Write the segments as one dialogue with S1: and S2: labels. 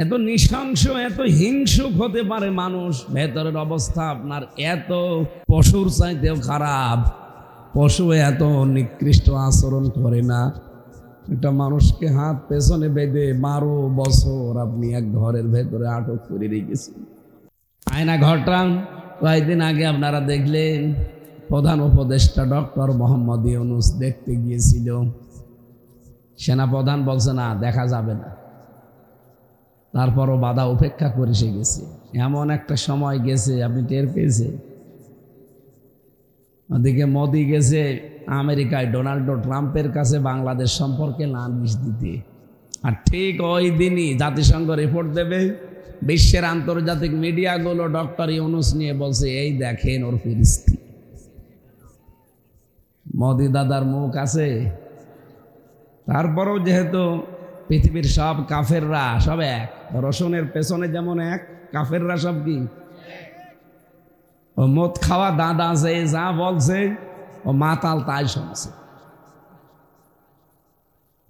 S1: এত নৃশংস এত হিংসুক হতে পারে মানুষ? ভেতরের অবস্থা আপনার এত পশুর চাইতেও খারাপ। পশু এত নিকৃষ্ট আচরণ করে না। একটা মানুষকে হাত পেছনে বেঁধে 12 বছর আপনি এক ঘরের ভেতরে আটক করে রেখেছেন। আয়না ঘরটা কয়েকদিন আগে আপনারা দেখলেন, প্রধান উপদেষ্টা ডক্টর মোহাম্মদ ইউনূস দেখতে গিয়েছিল। সেনাপ্রধান বলছে না, দেখা যাবে না। তারপরও বাধা উপেক্ষা করে সে গেছে। এমন একটা সময় গেছে, আপনি টের পেয়েছে। ওদিকে মোদি গেছে আমেরিকায় ডোনাল্ড ট্রাম্পের কাছে বাংলাদেশ সম্পর্কে নালিশ দিতে, আর ঠিক ওই দিনই জাতিসংঘ রিপোর্ট দেবে। বিশ্বের আন্তর্জাতিক মিডিয়াগুলো ডক্টর ইউনূস নিয়ে বলছে, এই দেখেন ওর ফিরিস্তি। মোদি দাদার মুখ আছে। তারপরেও যেহেতু পৃথিবীর সব কাফেররা সব এক, রসুনের পেছনে যেমন এক, কাফেররা সব কি ও মদ খাওয়া দাদা যে যা বলছে ও মাতাল তাই শুনছে।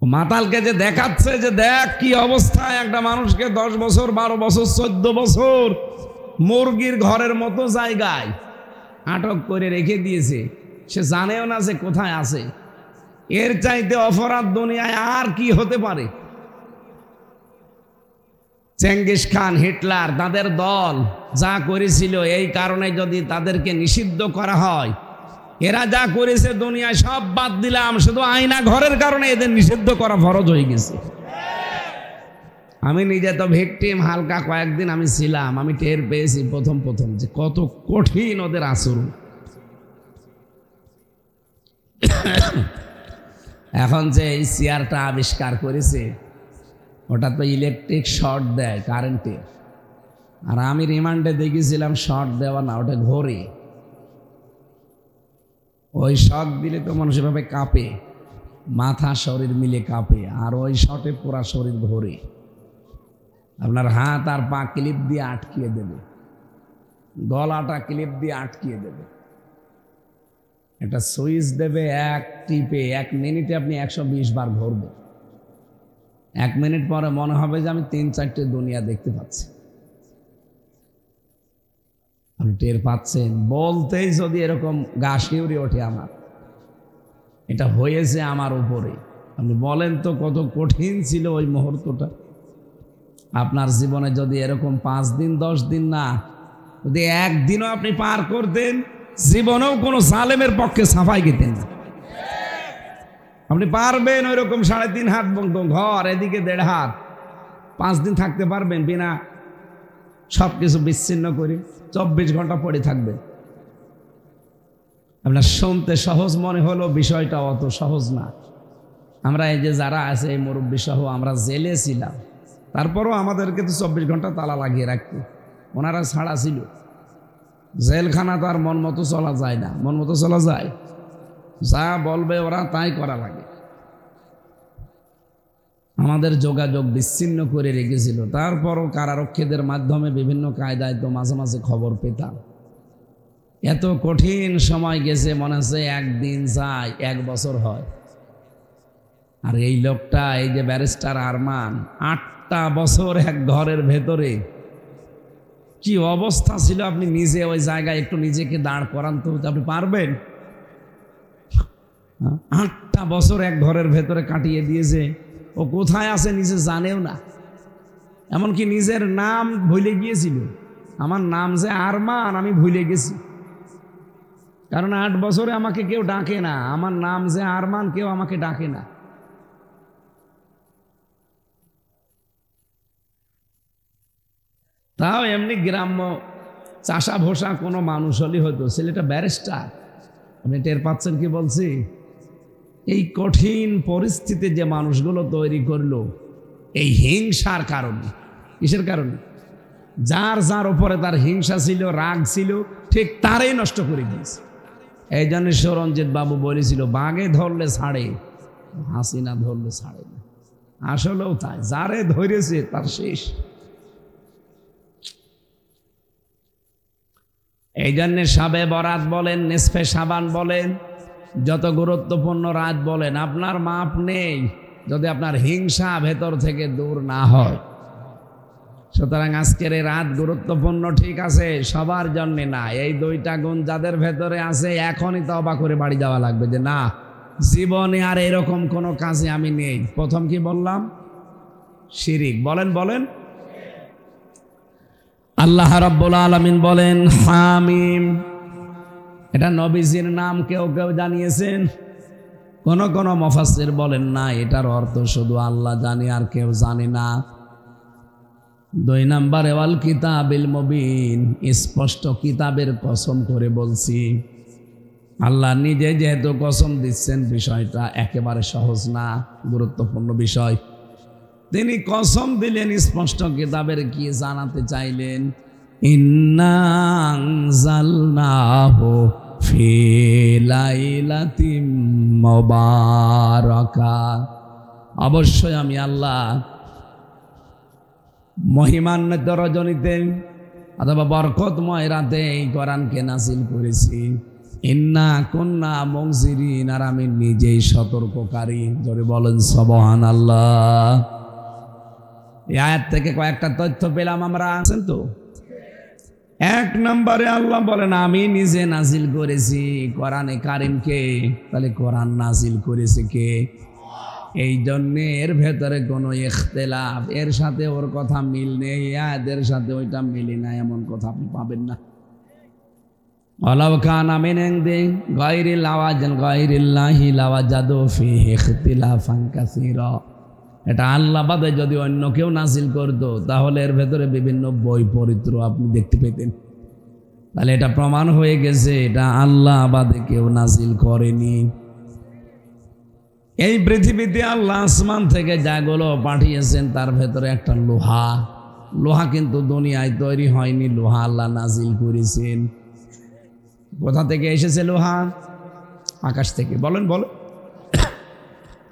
S1: ও মাতালকে যে দেখাচ্ছে যে দেখ কি অবস্থায় একটা মানুষকে 10 বছর 12 বছর 14 বছর মুরগির ঘরের মতো জায়গায় আটক করে রেখে দিয়েছে। সে জানেও না যে কোথায় আছে। এর চাইতে অপরাধ দুনিয়ায় আর কি হতে পারে? চেঙ্গিস খান, হিটলার, তাদের দল যা করেছিল, এই কারণে যদি তাদেরকে নিষিদ্ধ করা হয়, এরা যা করেছে দুনিয়ায় সব বাদ দিলাম, শুধু আয়না ঘরের কারণে এদের নিষিদ্ধ করা ফরজ হয়ে গেছে। আমি নিজে তো ভিকটিম, হালকা কয়েকদিন আমি ছিলাম। আমি টের পেয়েছি প্রথম যে কত কঠিন ওদের আচরণ। এখন যে এই চেয়ারটা আবিষ্কার করেছে, ওটা তো ইলেকট্রিক শর্ট দেয় কারেন্টে। আর আমি রিমান্ডে দেখেছিলাম শর্ট দেওয়া না, ওটা ঘোরে। ওই শক দিলে তো মানুষ এভাবে কাঁপে, মাথা শরীর মিলে কাঁপে। আর ওই শটে পুরা শরীর ঘোরে। আপনার হাত আর পা ক্লিপ দিয়ে আটকিয়ে দেবে, গলাটা ক্লিপ দিয়ে আটকিয়ে দেবে। একটা সুইচ দেবে, এক টিপে 1 মিনিটে আপনি 120 বার ঘুরবে। 1 মিনিট পরে মনে হবে যে আমি 3-4টে দুনিয়া দেখতে পাচ্ছি। আপনি টের পাচ্ছেন? বলতেই যদি এরকম গা শিউরে ওঠে আমার, এটা হয়েছে আমার উপরে। আপনি বলেন তো কত কঠিন ছিল ওই মুহূর্তটা। আপনার জীবনে যদি এরকম 5 দিন 10 দিন না, যদি একদিনও আপনি পার করতেন, জীবনেও কোনো জালেমের পক্ষে সাফাই গেতেন না। আপনি পারবেন ওইরকম 3.5 হাত ঘর, এদিকে 1.5 হাত, 5 দিন থাকতে পারবেন বিনা সব কিছু বিচ্ছিন্ন করে? 24 ঘন্টা পড়ে থাকবেন। আপনার শুনতে সহজ মনে হলো, বিষয়টা অত সহজ না। আমরা এই যে যারা আছে, এই মুরব্বী সহ আমরা জেলে ছিলাম, তারপরও আমাদেরকে তো 24 ঘন্টা তালা লাগিয়ে রাখতো। ওনারা ছাড়া ছিল। জেলখানা তো আর মন মতো চলা যায় না। মন মতো চলা যায়? যা বলবে ওরা তাই করা লাগে। আমাদের যোগাযোগ বিচ্ছিন্ন করে রেখেছিল। তারপরও কারারক্ষীদের মাধ্যমে বিভিন্ন কায়দায় তো মাঝে মাঝে খবর পেতাম। এত কঠিন সময় গেছে, মনে হচ্ছে একদিন যায় 1 বছর হয়। আর এই লোকটা, এই যে ব্যারিস্টার আরমান, 8টা বছর এক ঘরের ভেতরে, কি অবস্থা ছিল! আপনি নিজে ওই জায়গায় একটু নিজেকে দাঁড় করান তো, আপনি পারবেন? 8টা বছর এক ঘরের ভেতরে কাটিয়ে দিয়েছে। ও কোথায় আছে নিজে জানেও না। এমনকি নিজের নাম ভুলে গিয়েছিল। আমার নাম যে আরমান, আমি ভুলে গেছি। কারণ 8 বছরে আমাকে কেউ ডাকে না। আমার নাম যে আরমান, কেউ আমাকে ডাকে না। তাও এমনি গ্রাম্য চাষা ভোষা কোনো মানুষ হলেই হতো। ছেলেটা ব্যারিস্টার। আপনি টের পাচ্ছেন কি বলছি? এই কঠিন পরিস্থিতি যে মানুষগুলো তৈরি করলো, এই হিংসার কারণে। কিসের কারণে? যার যার উপরে তার হিংসা ছিল, রাগ ছিল, ঠিক তারই নষ্ট করে দিয়েছে। এই জন্য সরঞ্জিত বাবু বলেছিল, বাঘে ধরলে ছাড়ে, হাসিনা ধরলে ছাড়ে না। আসলেও তাই, যারে ধরেছে তার শেষ। এই জন্য শাবে বরাত বলেন, নিসফে শাবান বলেন, যত গুরুত্বপূর্ণ রাত বলেন, আপনার মাপ নেই যদি আপনার হিংসা ভেতর থেকে দূর না হয়। সুতরাং আজকের এই রাত গুরুত্বপূর্ণ, ঠিক আছে, সবার জন্য না। এই দুইটা গুণ যাদের ভেতরে আছে এখনই তওবা করে বাড়ি যাওয়া লাগবে, যে না, জীবনে আর এরকম কোনো কাজে আমি নেই। প্রথম কি বললাম? শিরিক। বলেন বলেন। আল্লাহ রাব্বুল আলামিন বলেন হামিম। এটা নবীজির নাম কেউ কেউ জানিয়েছেন, কোন কোন মুফাসসির বলেন না, এটার অর্থ শুধু আল্লাহ জানে আর কেউ জানে না। 2 নম্বরে ওয়াল কিতাবিল মুবিন, স্পষ্ট কিতাবের কসম করে বলছি। আল্লাহ নিজে যেহেতু কসম দিচ্ছেন, বিষয়টা একেবারে সহজ না, গুরুত্বপূর্ণ বিষয়। তিনি কসম দিলেন স্পষ্ট কিতাবের, কি জানাতে চাইলেন? ইন্না আনজালনাহু ফি লাইলাতিন মুবারাকাহ, অবশ্যই আমি আল্লাহ মহিমান্বিত রজনীতে অথবা বরকতময় রাতে এই কোরআনকে নাযিল করেছি। ইন্না কুন্না মুনজিরিন, আর আমি নিজেই সতর্ককারী। জোরে বলেন সুবহানাল্লাহ। এই আয়াত থেকে কয়েকটা তথ্য পেলাম আমরা, আছেন তো। 1 নম্বরে আল্লাহ বলেন আমি নিজে নাজিল করেছি কোরআনে কারিমকে। তাহলে কোরআন নাজিল করেছে কে? এই জন্যে এর ভেতরে কোনো ইখতিলাফ, এর সাথে ওর কথা মিল নেই, এদের সাথে ওইটা মিলে না, এমন কথা আপনি পাবেন না। ওয়ালাউ কানা মিন ইনদি গায়রিল আওয়াজিন গায়রিল্লাহি লাওয়াজাদু ফীহি ইখতিলাফান কাসীরা। এটা আল্লাহ বাদে যদি অন্য কেউ নাজিল করতো, তাহলে এর ভেতরে বিভিন্ন বৈপরীত্য আপনি দেখতে পেতেন। তাহলে এটা প্রমাণ হয়ে গেছে এটা আল্লাহ বাদে কেউ নাজিল করেনি। এই পৃথিবীতে আল্লাহ আসমান থেকে যাগুলো পাঠিয়েছেন, তার ভেতরে একটা লোহা। লোহা কিন্তু দুনিয়ায় তৈরি হয়নি, লোহা আল্লাহ নাজিল করেছেন। কোথা থেকে এসেছে লোহা? আকাশ থেকে। বলেন বলেন।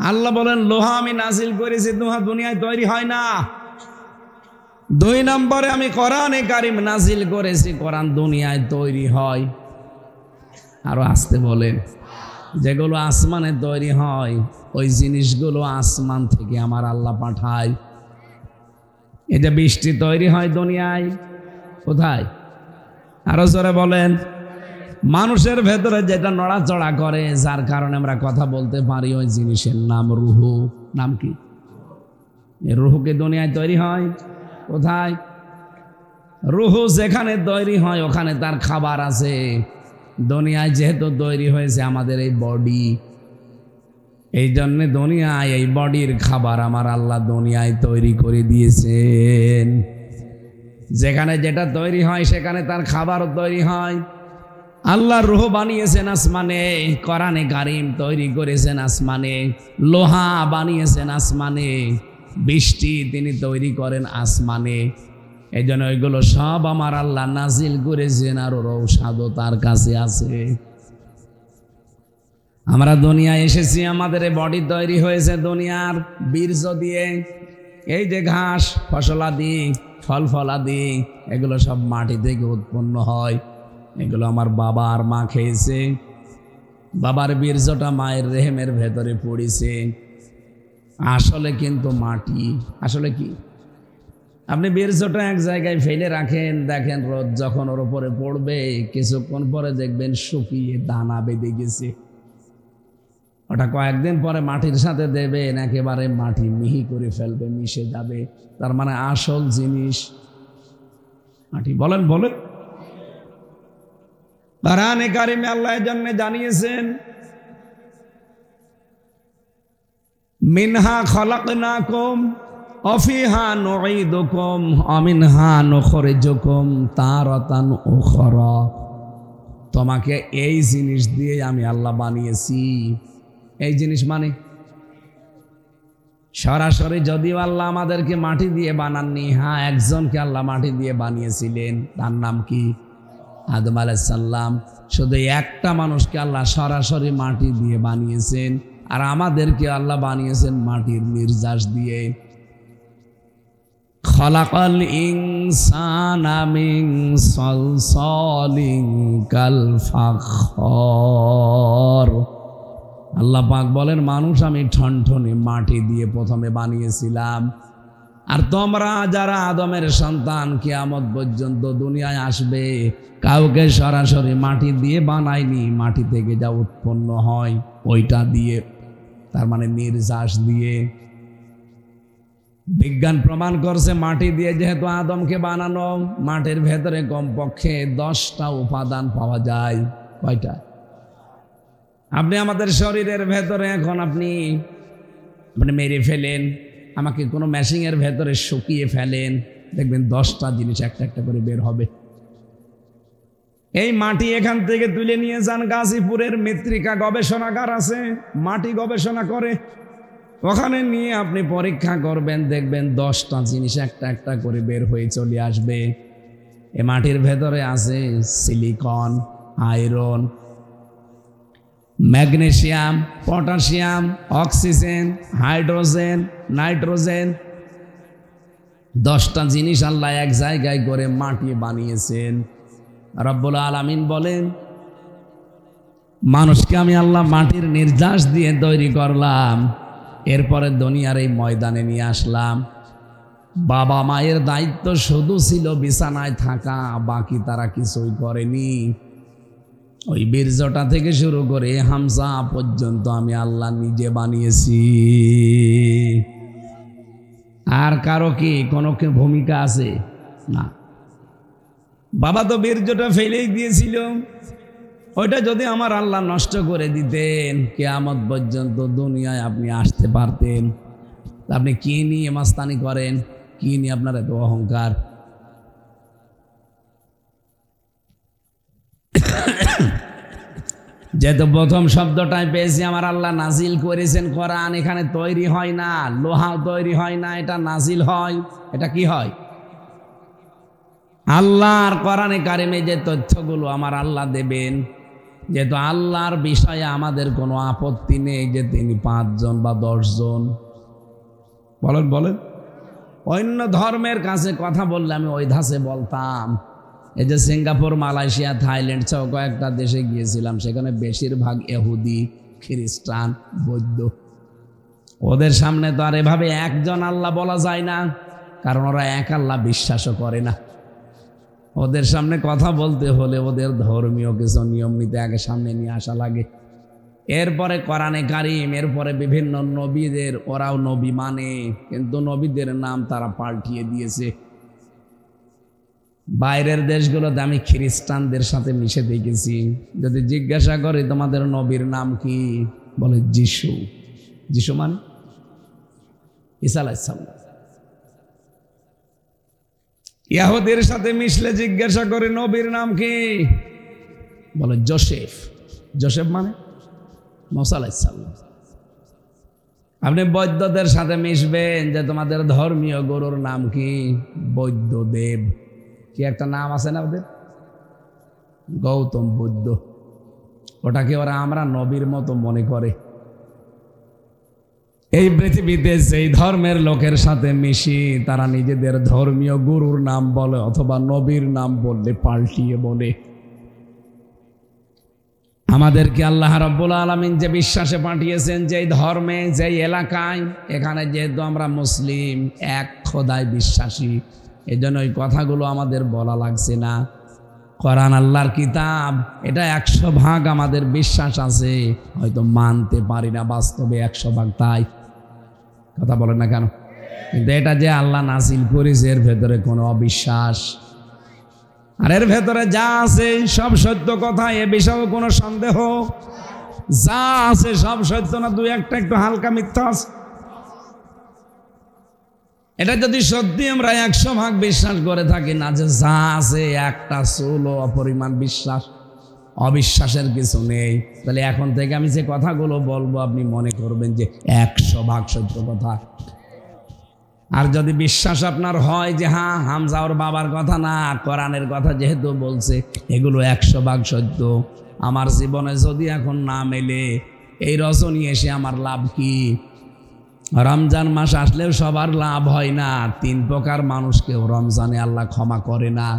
S1: আল্লাহ বলেন লোহা আমি নাজিল করেছি, লোহা দুনিয়ায় তৈরি হয় না। 2 নম্বরে আমি কোরআনে কারিম নাজিল করেছি, কোরআন দুনিয়ায় তৈরি হয়। আরো আসতে বলেন। যেগুলো আসমানে তৈরি হয়, ওই জিনিসগুলো আসমান থেকে আমার আল্লাহ পাঠায়। এই যে বৃষ্টি তৈরি হয় দুনিয়ায়, কোথায়? আরো জোরে বলেন। মানুষের ভেতরে যেটা নড়াচড়া করে, যার কারণে আমরা কথা বলতে পারি, ওই জিনিসের নাম রুহু। নাম কি? রুহুকে দুনিয়ায় তৈরি হয় কোথায়? রুহু যেখানে তৈরি হয় ওখানে তার খাবার আছে। দুনিয়ায় যেহেতু তৈরি হয়েছে আমাদের এই বডি, এই জন্যে দুনিয়ায় এই বডির খাবার আমার আল্লাহ দুনিয়ায় তৈরি করে দিয়েছেন। যেখানে যেটা তৈরি হয় সেখানে তার খাবারও তৈরি হয়। আল্লাহ রুহ বানিয়েছেন আসমানে, কোরআনে কারিম তৈরি করেছেন আসমানে, লোহা বানিয়েছেন আসমানে, বৃষ্টি তিনি তৈরি করেন আসমানে। এই জন্য ওইগুলো সব আমার আল্লাহ নাজিল করেছেন, আর ওর ঔষধও তার কাছে আছে। আমরা দুনিয়ায় এসেছি, আমাদের বডি তৈরি হয়েছে দুনিয়ার বীর্য দিয়ে। এই যে ঘাস, ফসলাদি, ফল ফলাদি, এগুলো সব মাটি থেকে উৎপন্ন হয়। এগুলো আমার বাবা আর মা খেয়েছে। বাবার বীর্যটা মায়ের রেহেমের ভেতরে পড়েছে। আসলে কিন্তু মাটি, আসলে কি? আপনি বীর্যটা এক জায়গায় ফেলে রাখেন, দেখেন রোদ যখন ওর উপরে পড়বে, কিছুক্ষণ পরে দেখবেন শুকিয়ে দানা বেঁধে গেছে। ওটা কয়েকদিন পরে মাটির সাথে দেবেন, একেবারে মাটি মিহি করে ফেলবে, মিশে যাবে। তার মানে আসল জিনিস মাটি। বলেন বলেন। কোরআনে কারিমে আল্লাহ এর জন্য জানিয়েছেন মিনহা খলাকনাকুম ওয়া ফিহা নুঈদুকুম ওয়া মিনহা নুখরিজুকুম তারাতান উখরা। তোমাকে এই জিনিস দিয়ে আমি আল্লাহ বানিয়েছি। এই জিনিস মানে সরাসরি যদিও আল্লাহ আমাদেরকে মাটি দিয়ে বানাননি, হ্যাঁ একজনকে আল্লাহ মাটি দিয়ে বানিয়েছিলেন, তার নাম কি? আদম আলাইহিস সালাম। শুধু একটা মানুষকে আল্লাহ সরাসরি মাটি দিয়ে বানিয়েছেন, আর আমাদেরকে আল্লাহ বানিয়েছেন মাটির নির্যাস দিয়ে। খলাকাল ইনসানা মিন সালসালিন কাল ফাখর। আল্লাহ পাক বলেন মানুষ আমি ঠনঠনে মাটি দিয়ে প্রথমে বানিয়েছিলাম, আর তোমরা যারা আদমের সন্তান কিয়ামত পর্যন্ত দুনিয়ায় আসবে, কাউকে সরাসরি মাটি দিয়ে বানায়নি, মাটি থেকে যা উৎপন্ন হয় ওইটা দিয়ে, তার মানে নির্যাস দিয়ে। বিজ্ঞান প্রমাণ করছে মাটি দিয়ে যেহেতু আদমকে বানানো, মাটির ভেতরে কমপক্ষে 10টা উপাদান পাওয়া যায়। কয়টা? আপনি আমাদের শরীরের ভেতরে এখন আপনি মেরে ফেলেন, আমাকে কোনো মেশিনের ভেতরে শুকিয়ে ফেলেন, দেখবেন 10টা জিনিস একটা একটা করে বের হবে। এই মাটি এখান থেকে তুলে নিয়ে যান গাজীপুরের মৃত্তিকা গবেষণাগার আছে, মাটি গবেষণা করে, ওখানে নিয়ে আপনি পরীক্ষা করবেন, দেখবেন 10টা জিনিস একটা একটা করে বের হয়ে চলে আসবে। এ মাটির ভেতরে আছে silicon, iron, magnesium, potassium, oxygen, hydrogen, nitrogen. 10টা জিনিস আল্লাহ এক জায়গায় করে মাটি বানিয়েছেন। রব্বুল আলামিন বলেন, মানুষকে আমি আল্লাহ মাটির নির্যাস দিয়ে তৈরি করলাম, এরপরে দুনিয়ার এই ময়দানে নিয়ে আসলাম। বাবা মায়ের দায়িত্ব শুধু ছিল বিছানায় থাকা, বাকি তারা কিছুই করেনি। ওই বীর্যটা থেকে শুরু করে হামজা পর্যন্ত আমি আল্লাহ নিজে বানিয়েছি। আর কারো কি কোনো ভূমিকা আছে? না। বাবা তো বীর্যটা ফেলেই দিয়েছিল, ওইটা যদি আমার আল্লাহ নষ্ট করে দিতেন, কিয়ামত পর্যন্ত দুনিয়ায় আপনি আসতে পারতেন। আপনি কি নিয়ে মাস্তানি করেন? কি নিয়ে আপনার এত অহংকার? যেহেতু প্রথম শব্দটাই পেয়েছি, আমার আল্লাহ নাজিল করেছেন কোরআন, এখানে তৈরি হয় না, লোহাও তৈরি হয় না, এটা নাজিল হয়। এটা কি হয়? আল্লাহর কোরআনে কারিমে যে তথ্যগুলো আমার আল্লাহ দেবেন, যেহেতু আল্লাহর বিষয়ে আমাদের কোনো আপত্তি নেই যে তিনি 5 জন বা 10 জন। বলেন বলেন, অন্য ধর্মের কাছে কথা বললে আমি ওই ধাসে বলতাম। এই যে সিঙ্গাপুর, মালয়েশিয়া, থাইল্যান্ড সহ কয়েকটা দেশে গিয়েছিলাম, সেখানে বেশিরভাগ ইহুদি, খ্রিস্টান, বৌদ্ধ। ওদের সামনে তো আর এভাবে একজন আল্লাহ বলা যায় না, কারণ ওরা এক আল্লাহ বিশ্বাসও করে না। ওদের সামনে কথা বলতে হলে ওদের ধর্মীয় কিছু নিয়ম নীতি আগে সামনে নিয়ে আসা লাগে, এরপরে কোরআনে কারিম, এরপরে বিভিন্ন নবীদের। ওরাও নবী মানে, কিন্তু নবীদের নাম তারা পাল্টিয়ে দিয়েছে। বাইরের দেশগুলোতে আমি খ্রিস্টানদের সাথে মিশে দেখেছি, যদি জিজ্ঞাসা করি তোমাদের নবীর নাম কি, বলে যিশু। যিশু মানে ঈসা আলাইহিস সালাম। ইহুদের সাথে মিশলে জিজ্ঞাসা করে নবীর নাম কি, বলে যোসেফ। যোসেফ মানে মুসা আলাইহিস সালাম। আপনি বৌদ্ধদের সাথে মিশবেন, যে তোমাদের ধর্মীয় গুরুর নাম কি, বৌদ্ধদেব। কি একটা নাম আছে না ওদের, গৌতম বুদ্ধ। ওটাকে ওরা আমরা নবীর মতো মনে করে। এই পৃথিবীতে সেই ধর্মের লোকের সাথে মিশি, তারা নিজেদের ধর্মীয় গুরুর নাম বলে অথবা নবীর নাম বললে পাল্টিয়ে বলে। আমাদেরকে আল্লাহ রাব্বুল আলামিন যে বিশ্বাসে পাঠিয়েছেন, যেই ধর্মে, যেই এলাকায়, এখানে যেহেতু আমরা মুসলিম, এক খোদায় বিশ্বাসী, এই জন্য ওই কথাগুলো আমাদের বলা লাগছে না। কোরআন আল্লাহর কিতাব, এটা 100% আমাদের বিশ্বাস আছে, হয়তো মানতে পারি না বাস্তবে 100% তাই। কথা বলেন না কেন? কিন্তু এটা যে আল্লাহ নাজিল করেছে, এর ভেতরে কোনো অবিশ্বাস, আর এর ভেতরে যা আছে সব সত্য কথা, এ বিষয়েও কোনো সন্দেহ, যা আছে সব সত্য না, 2-1টা একটু হালকা মিথ্যা আছে। এটা যদি সত্যি আমরা 100% বিশ্বাস করে থাকি না, যে যা আছে একটা চুল অপরিমাণ বিশ্বাস, অবিশ্বাসের কিছু নেই, তাহলে এখন থেকে আমি যে কথাগুলো বলবো আপনি মনে করবেন যে 100% সত্য কথা। আর যদি বিশ্বাস আপনার হয় যে হ্যাঁ হামজা ওর বাবার কথা না, কোরআনের কথা যেহেতু বলছে, এগুলো 100% সত্য, আমার জীবনে যদি এখন না মেলে, এই রজনী এসে আমার লাভ কি? রমজান মাস আসলেও সবার লাভ হয় না। 3 প্রকার মানুষকেও রমজানে আল্লাহ ক্ষমা করে না।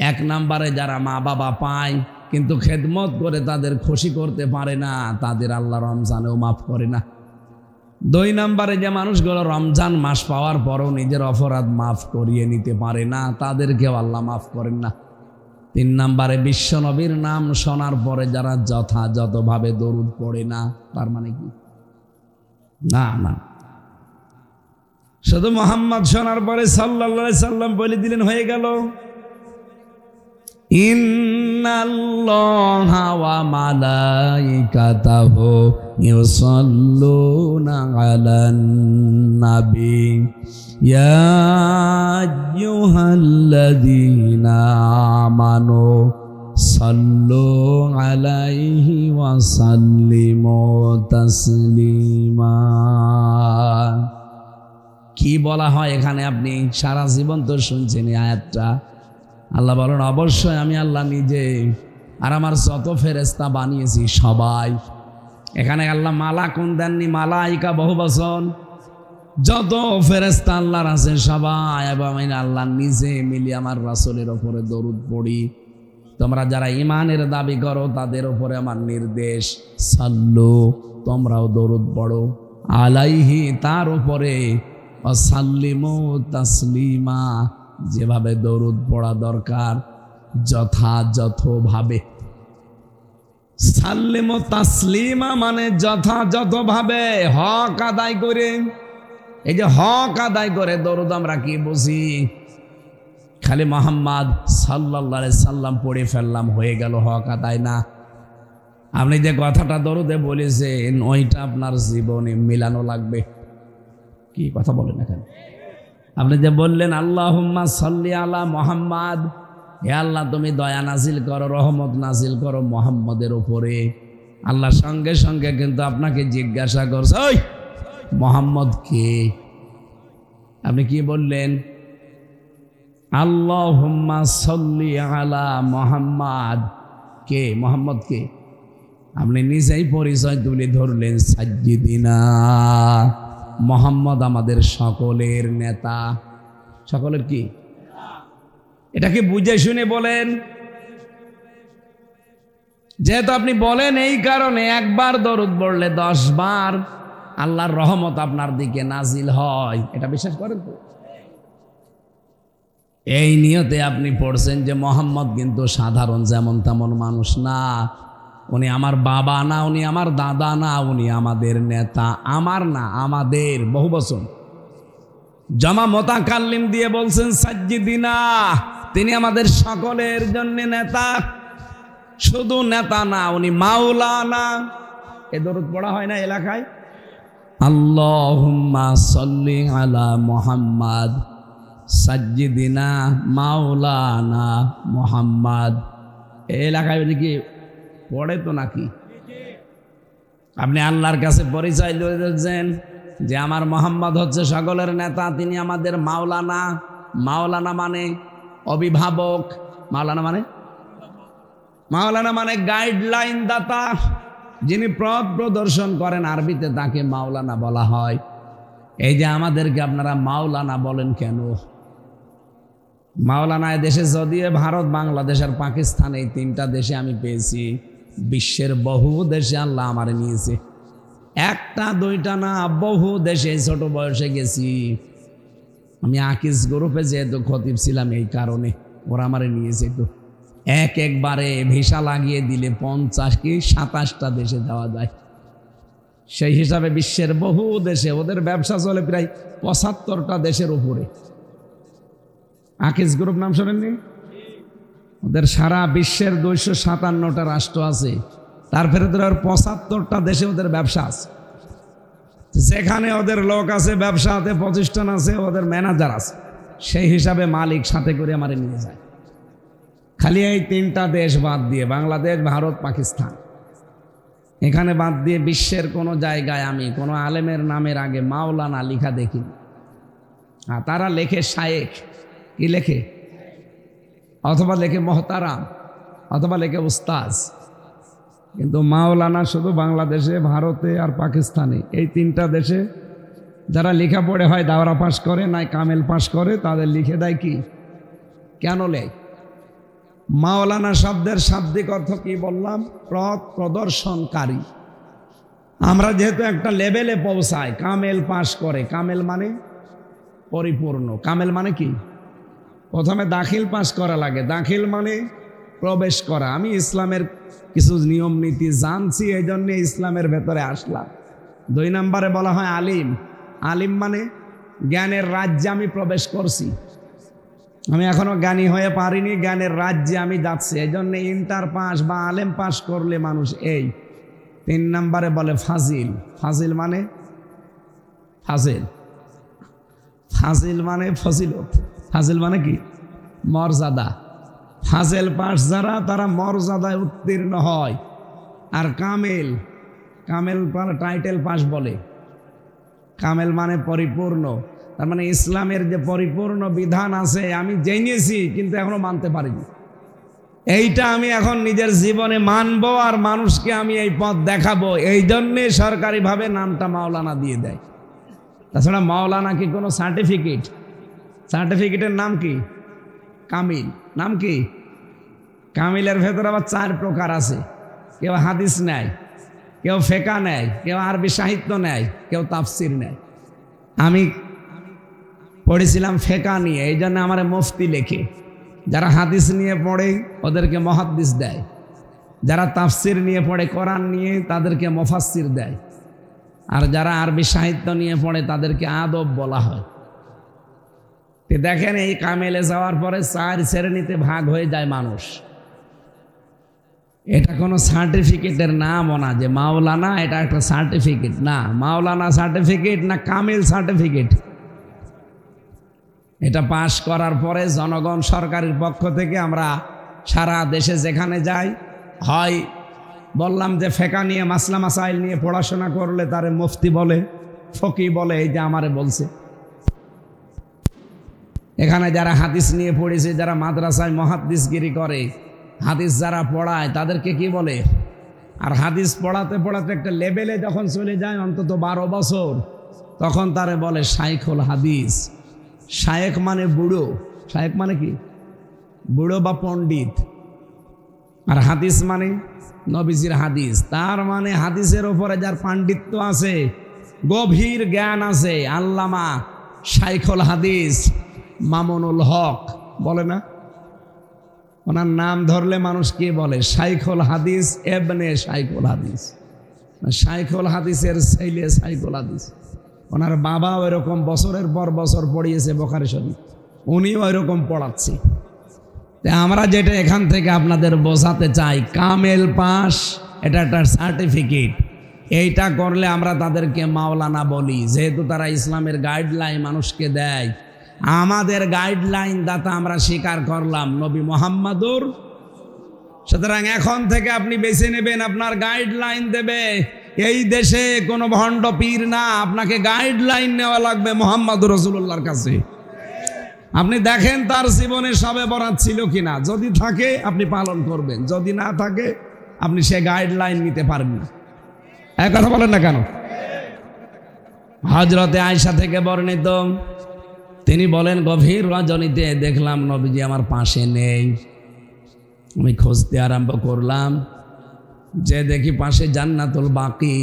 S1: 1 নম্বরে যারা মা বাবা পায় কিন্তু খেদমত করে তাদের খুশি করতে পারে না, তাদের আল্লাহ রমজানেও মাফ করে না। 2 নম্বরে যে মানুষগুলো রমজান মাস পাওয়ার পরও নিজের অপরাধ মাফ করিয়ে নিতে পারে না, তাদেরকেও আল্লাহ মাফ করেন না। 3 নম্বরে বিশ্ব নবীর নাম শোনার পরে যারা যথাযথভাবে দরুদ পড়ে না, তার মানে কি? না না, শুধু মুহাম্মদ শোনার পরে সাল্লাল্লাহু আলাইহি সাল্লাম বলে দিলেন, হয়ে গেল। ইন্নাল্লাহা ওয়া মালাইকাতাহু ইউসাল্লুনা আলান নাবী ইয়া আইয়ুহাল্লাযীনা আমানু সাল্লু আলাইহি ওয়া সাল্লিমু তাসলিমা। কি বলা হয় এখানে? আপনি সারা জীবন তো শুনছেন এই আয়াতটা। আল্লাহ বলেন, অবশ্যই আমি আল্লাহ নিজে আর আমার যত ফেরেশতা বানিয়েছি সবাই। এখানে আল্লাহ মালাকুন দেননি, মালাইকা বহুবচন। যত ফেরেশতা আল্লাহর আছে সবাই, এবং আমি আল্লাহ নিজে মিলি আমার রাসূলের উপরে দরুদ পড়ি। তোমরা যারা ঈমানের দাবি করো তাদের উপরে আমার নির্দেশ, সাল্লু, তোমরাও দরুদ পড়ো, আলাইহি, তার উপরে, সাল্লিমু তাসলিমা, যেভাবে দরুদ পড়া দরকার যথাযথভাবে। সাল্লিমু তাসলিমা মানে যথাযথভাবে, হক আদায় করে। এই যে হক আদায় করে দরুদ আমরা কি বুঝি? খালি মুহাম্মদ সাল্লাল্লাহু আলাইহি সাল্লাম পড়ে ফেললাম, হয়ে গেল, হক আদায় না। আপনি যে কথাটা দরুদে বলেছেন ওইটা আপনার জীবনে মিলানো লাগবে। কি কথা বলেন এখানে? আপনি যে বললেন আল্লাহুম্মা সাল্লি আলা মুহাম্মাদ, হে আল্লাহ তুমি দয়া নাজিল করো, রহমত নাজিল করো মুহাম্মদের উপরে। আল্লাহ সঙ্গে সঙ্গে কিন্তু আপনাকে জিজ্ঞাসা করছে, ওই মুহাম্মদ কে? আপনি কি বললেন? আল্লাহুম্মা সাল্লি আলা মুহাম্মাদ। কে? মুহাম্মদ কে? আপনি নিজেই পরিচয় তুলে ধরলেন, সাজ্জিদিনা, মুহাম্মদ আমাদের সকলের নেতা। সকলের কি? এটাকে বুঝে শুনে বলেন। যেহেতু আপনি বলেন এই কারণে একবার দরুদ পড়লে 10 বার আল্লাহর রহমত আপনার দিকে নাজিল হয়, এটা বিশ্বাস করেন তো? এই নিয়তে আপনি পড়ছেন যে মুহাম্মদ কিন্তু সাধারণ যেমন তেমন মানুষ না, উনি আমার বাবা না, উনি আমার দাদা না, উনি আমাদের নেতা। আমার না, আমাদের, বহুবচন। জামা মুতাকাল্লিম দিয়ে বলছেন সাজ্জিদিনা, তিনি আমাদের সকলের জন্য নেতা। শুধু নেতা না, উনি মাওলানা। এ দরুদ পড়া হয় না এলাকায়? আল্লাহুম্মা সাল্লি আলা মুহাম্মাদ সাজ্জিদিনা মাওলানা মুহাম্মাদ। এলাকায় কি পড়ে তো নাকি? আপনি আল্লাহর কাছে পরিচয় দিয়েছেন যে আমার মুহাম্মদ হচ্ছে সকলের নেতা, তিনি আমাদের মাওলানা। মাওলানা মানে অভিভাবক। মাওলানা মানে গাইডলাইন দাতা, যিনি পথ প্রদর্শন করেন, আরবিতে তাকে মাওলানা বলা হয়। এই যে আমাদেরকে আপনারা মাওলানা বলেন কেন? মাওলানা দেশে যদিও ভারত, বাংলাদেশ আর পাকিস্তান, এই 3টা দেশে আমি পেয়েছি। বিশ্বের বহু দেশে আল্লাহ আমারে নিয়েছে, 1টা 2টা না, বহু দেশে ছোট বয়সে গেছি। আমি আকিস গ্রুপে যেহেতু খতিব ছিলাম, এই কারণে ওরা আমারে নিয়েছে। তো একবারে ভিসা লাগিয়ে দিলে 50 কি 27টা দেশে যাওয়া যায়। সেই হিসাবে বিশ্বের বহু দেশে ওদের ব্যবসা চলে প্রায় 75টা দেশের উপরে। আকিস গ্রুপ নাম শোনেননি? ওদের সারা বিশ্বের 257টা রাষ্ট্র আছে, তার ভেতরে 75টা দেশে ওদের ব্যবসা আছে। যেখানে ওদের লোক আছে, ব্যবসাতে প্রতিষ্ঠান আছে, ওদের ম্যানেজার আছে, সেই হিসাবে মালিক সাথে করে আমারে নিয়ে যায়। খালি এই 3টা দেশ বাদ দিয়ে, বাংলাদেশ, ভারত, পাকিস্তান, এখানে বাদ দিয়ে বিশ্বের কোনো জায়গায় আমি কোনো আলেমের নামের আগে মাওলানা লেখা দেখিনি। তারা লেখে শায়েখ, কি লেখে? অথবা লেখে মহতারাম, অথবা লেখে উস্তাজ। কিন্তু মাওলানা শুধু বাংলাদেশে, ভারতে আর পাকিস্তানে, এই 3টা দেশে যারা লেখা পড়ে হয় দাওরা পাস করে, নাই কামেল পাস করে, তাদের লিখে দেয় কি? কেন লেখ? মাওলানা শব্দের শাব্দিক অর্থ কি বললাম? পথ প্রদর্শনকারী। আমরা যেহেতু একটা লেভেলে পৌঁছাই, কামেল পাশ করে, কামেল মানে পরিপূর্ণ, কামেল মানে কি? প্রথমে দাখিল পাশ করা লাগে, দাখিল মানে প্রবেশ করা। আমি ইসলামের কিছু নিয়ম নীতি জানছি, এই জন্য ইসলামের ভেতরে আসলাম। 2 নম্বরে বলা হয় আলিম। আলিম মানে জ্ঞানের রাজ্যে আমি প্রবেশ করছি, আমি এখনো জ্ঞানী হয়ে পারিনি, জ্ঞানের রাজ্যে আমি যাচ্ছি, এই জন্য ইন্টার পাস বা আলেম পাস করলে মানুষ এই। 3 নম্বরে বলে ফাজিল। ফাজিল মানে ফাজিল, ফাজিল মানে ফজিলত, ফাজিল মানে কি? মর্যাদা। ফাজিল পাস যারা, তারা মর্যাদায় উত্তীর্ণ হয়। আর কামেল, কামেল মানে টাইটেল পাস বলে। কামেল মানে পরিপূর্ণ, তার মানে ইসলামের যে পরিপূর্ণ বিধান আছে আমি জেনেছি কিন্তু এখনো মানতে পারিনি, এইটা আমি এখন নিজের জীবনে মানব আর মানুষকে আমি এই পথ দেখাবো। এই জন্যে সরকারিভাবে নামটা মাওলানা দিয়ে দেয়। তাছাড়া মাওলানা কি কোনো সার্টিফিকেট? সার্টিফিকেটের নাম কি? কামিল। নাম কি? কামিলের ভেতরে আবার 4 প্রকার আছে। কেউ হাদিস নেয়, কেউ ফেকা নেয়, কেউ আরবি সাহিত্য নেয়, কেউ তাফসির নেয়। আমি পড়েছিলাম ফেকা নিয়ে, এই জন্য আমার মুফতি লেখে। যারা হাদিস নিয়ে পড়ে ওদেরকে মুহাদ্দিস দেয়, যারা তাফসির নিয়ে পড়ে কোরআন নিয়ে তাদেরকে মুফাসসির দেয়, আর যারা আরবি সাহিত্য নিয়ে পড়ে তাদেরকে আদব বলা হয়। তো দেখেন, এই কামেলে যাওয়ার পরে 4 শ্রেণীতে ভাগ হয়ে যায় মানুষ। এটা কোনো সার্টিফিকেটের নামও না যে মাওলানা, এটা একটা সার্টিফিকেট না। মাওলানা সার্টিফিকেট না কামিল সার্টিফিকেট। এটা পাশ করার পরে জনগণ সরকারের পক্ষ থেকে আমরা সারা দেশে যেখানে যাই, হয় বললাম যে ফেকা নিয়ে মাসলা মাসাইল নিয়ে পড়াশোনা করলে তারে মুফতি বলে, ফকি বলে, এই যে আমারে বলছে। এখানে যারা হাদিস নিয়ে পড়েছে, যারা মাদ্রাসায় মুহাদ্দিসগিরি করে, হাদিস যারা পড়ায় তাদেরকে কি বলে? আর হাদিস পড়াতে পড়াতে একটা লেভেলে যখন চলে যায়, অন্তত 12 বছর, তখন তারে বলে শাইখুল হাদিস। শায়েখ মানে বুড়ো, শায়েখ মানে কি? বুড়ো বা পণ্ডিত। আর হাদিস মানে নবীজির হাদিস, তার মানে হাদিসের ওপরে যার পাণ্ডিত্য আছে, গভীর জ্ঞান আছে, আল্লামা শাইখুল হাদিস মামুনুল হক বলে না? ওনার নাম ধরলে মানুষ কি বলে? শাইখুল হাদিস এবনে শাইখুল হাদিস, শাইখুল হাদিসের ছেলে শাইখুল হাদিস। ওনার বাবাও এরকম বছরের পর বছর পড়িয়েছে বুখারী শরীফ, উনিও এরকম পড়াচ্ছে। আমরা যেটা এখান থেকে আপনাদের বোঝাতে চাই, কামেল পাস এটা একটা সার্টিফিকেট। এইটা করলে আমরা তাদেরকে মাওলানা বলি, যেহেতু তারা ইসলামের গাইডলাইন মানুষকে দেয়। আমাদের গাইডলাইন দাতা আমরা স্বীকার করলাম নবী মুহাম্মদুর। সুতরাং এখন থেকে আপনি বেছে নেবেন, আপনার গাইডলাইন দেবে এই দেশে কোনো ভণ্ড পীর না, আপনাকে গাইডলাইন নেওয়া লাগবে মুহাম্মদুর রাসূলুল্লাহর কাছে। আপনি দেখেন তার জীবনে শবে বরাত ছিল কিনা, যদি থাকে আপনি পালন করবেন, যদি না থাকে আপনি সে গাইডলাইন নিতে পারবেন না। এক কথা বলেন না কেন? হযরতে আয়েশা থেকে বর্ণিত, তিনি বলেন, গভীর রজনীতে দেখলাম নবীজি আমার পাশে নেই। আমি খুঁজতে আরম্ভ করলাম, যে দেখি পাশে জান্নাতুল বাকি,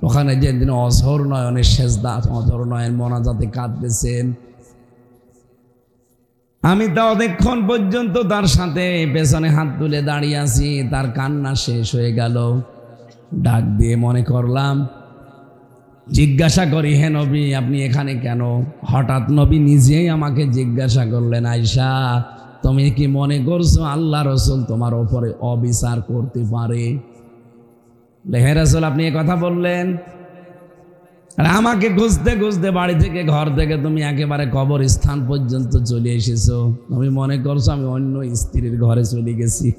S1: ওখানে যেদিন অঝর নয়নের সেজদা, অঝর নয়ন মোনাজাতে কাঁদতেছেন। আমি তা অনেকক্ষণ পর্যন্ত তার সাথে পেছনে হাত তুলে দাঁড়িয়ে আছি। তার কান্না শেষ হয়ে গেল। ডাক দিয়ে মনে করলাম জিজ্ঞাসা করি, হে নবী আপনি এখানে কেন? হঠাৎ নবী নিজেই আমাকে জিজ্ঞাসা করলেন, আয়েশা তুমি কি মনে করছো আল্লাহ রসুল তোমার ওপরে অবিচার করতে পারে? হে রাসূল আপনি এ কথা বললেন, আর আমাকে খুঁজতে খুঁজতে বাড়ি থেকে ঘর থেকে তুমি একেবারে কবরস্থান পর্যন্ত চলে এসেছো, তুমি মনে করছো আমি অন্য স্ত্রীর ঘরে চলে গেছি?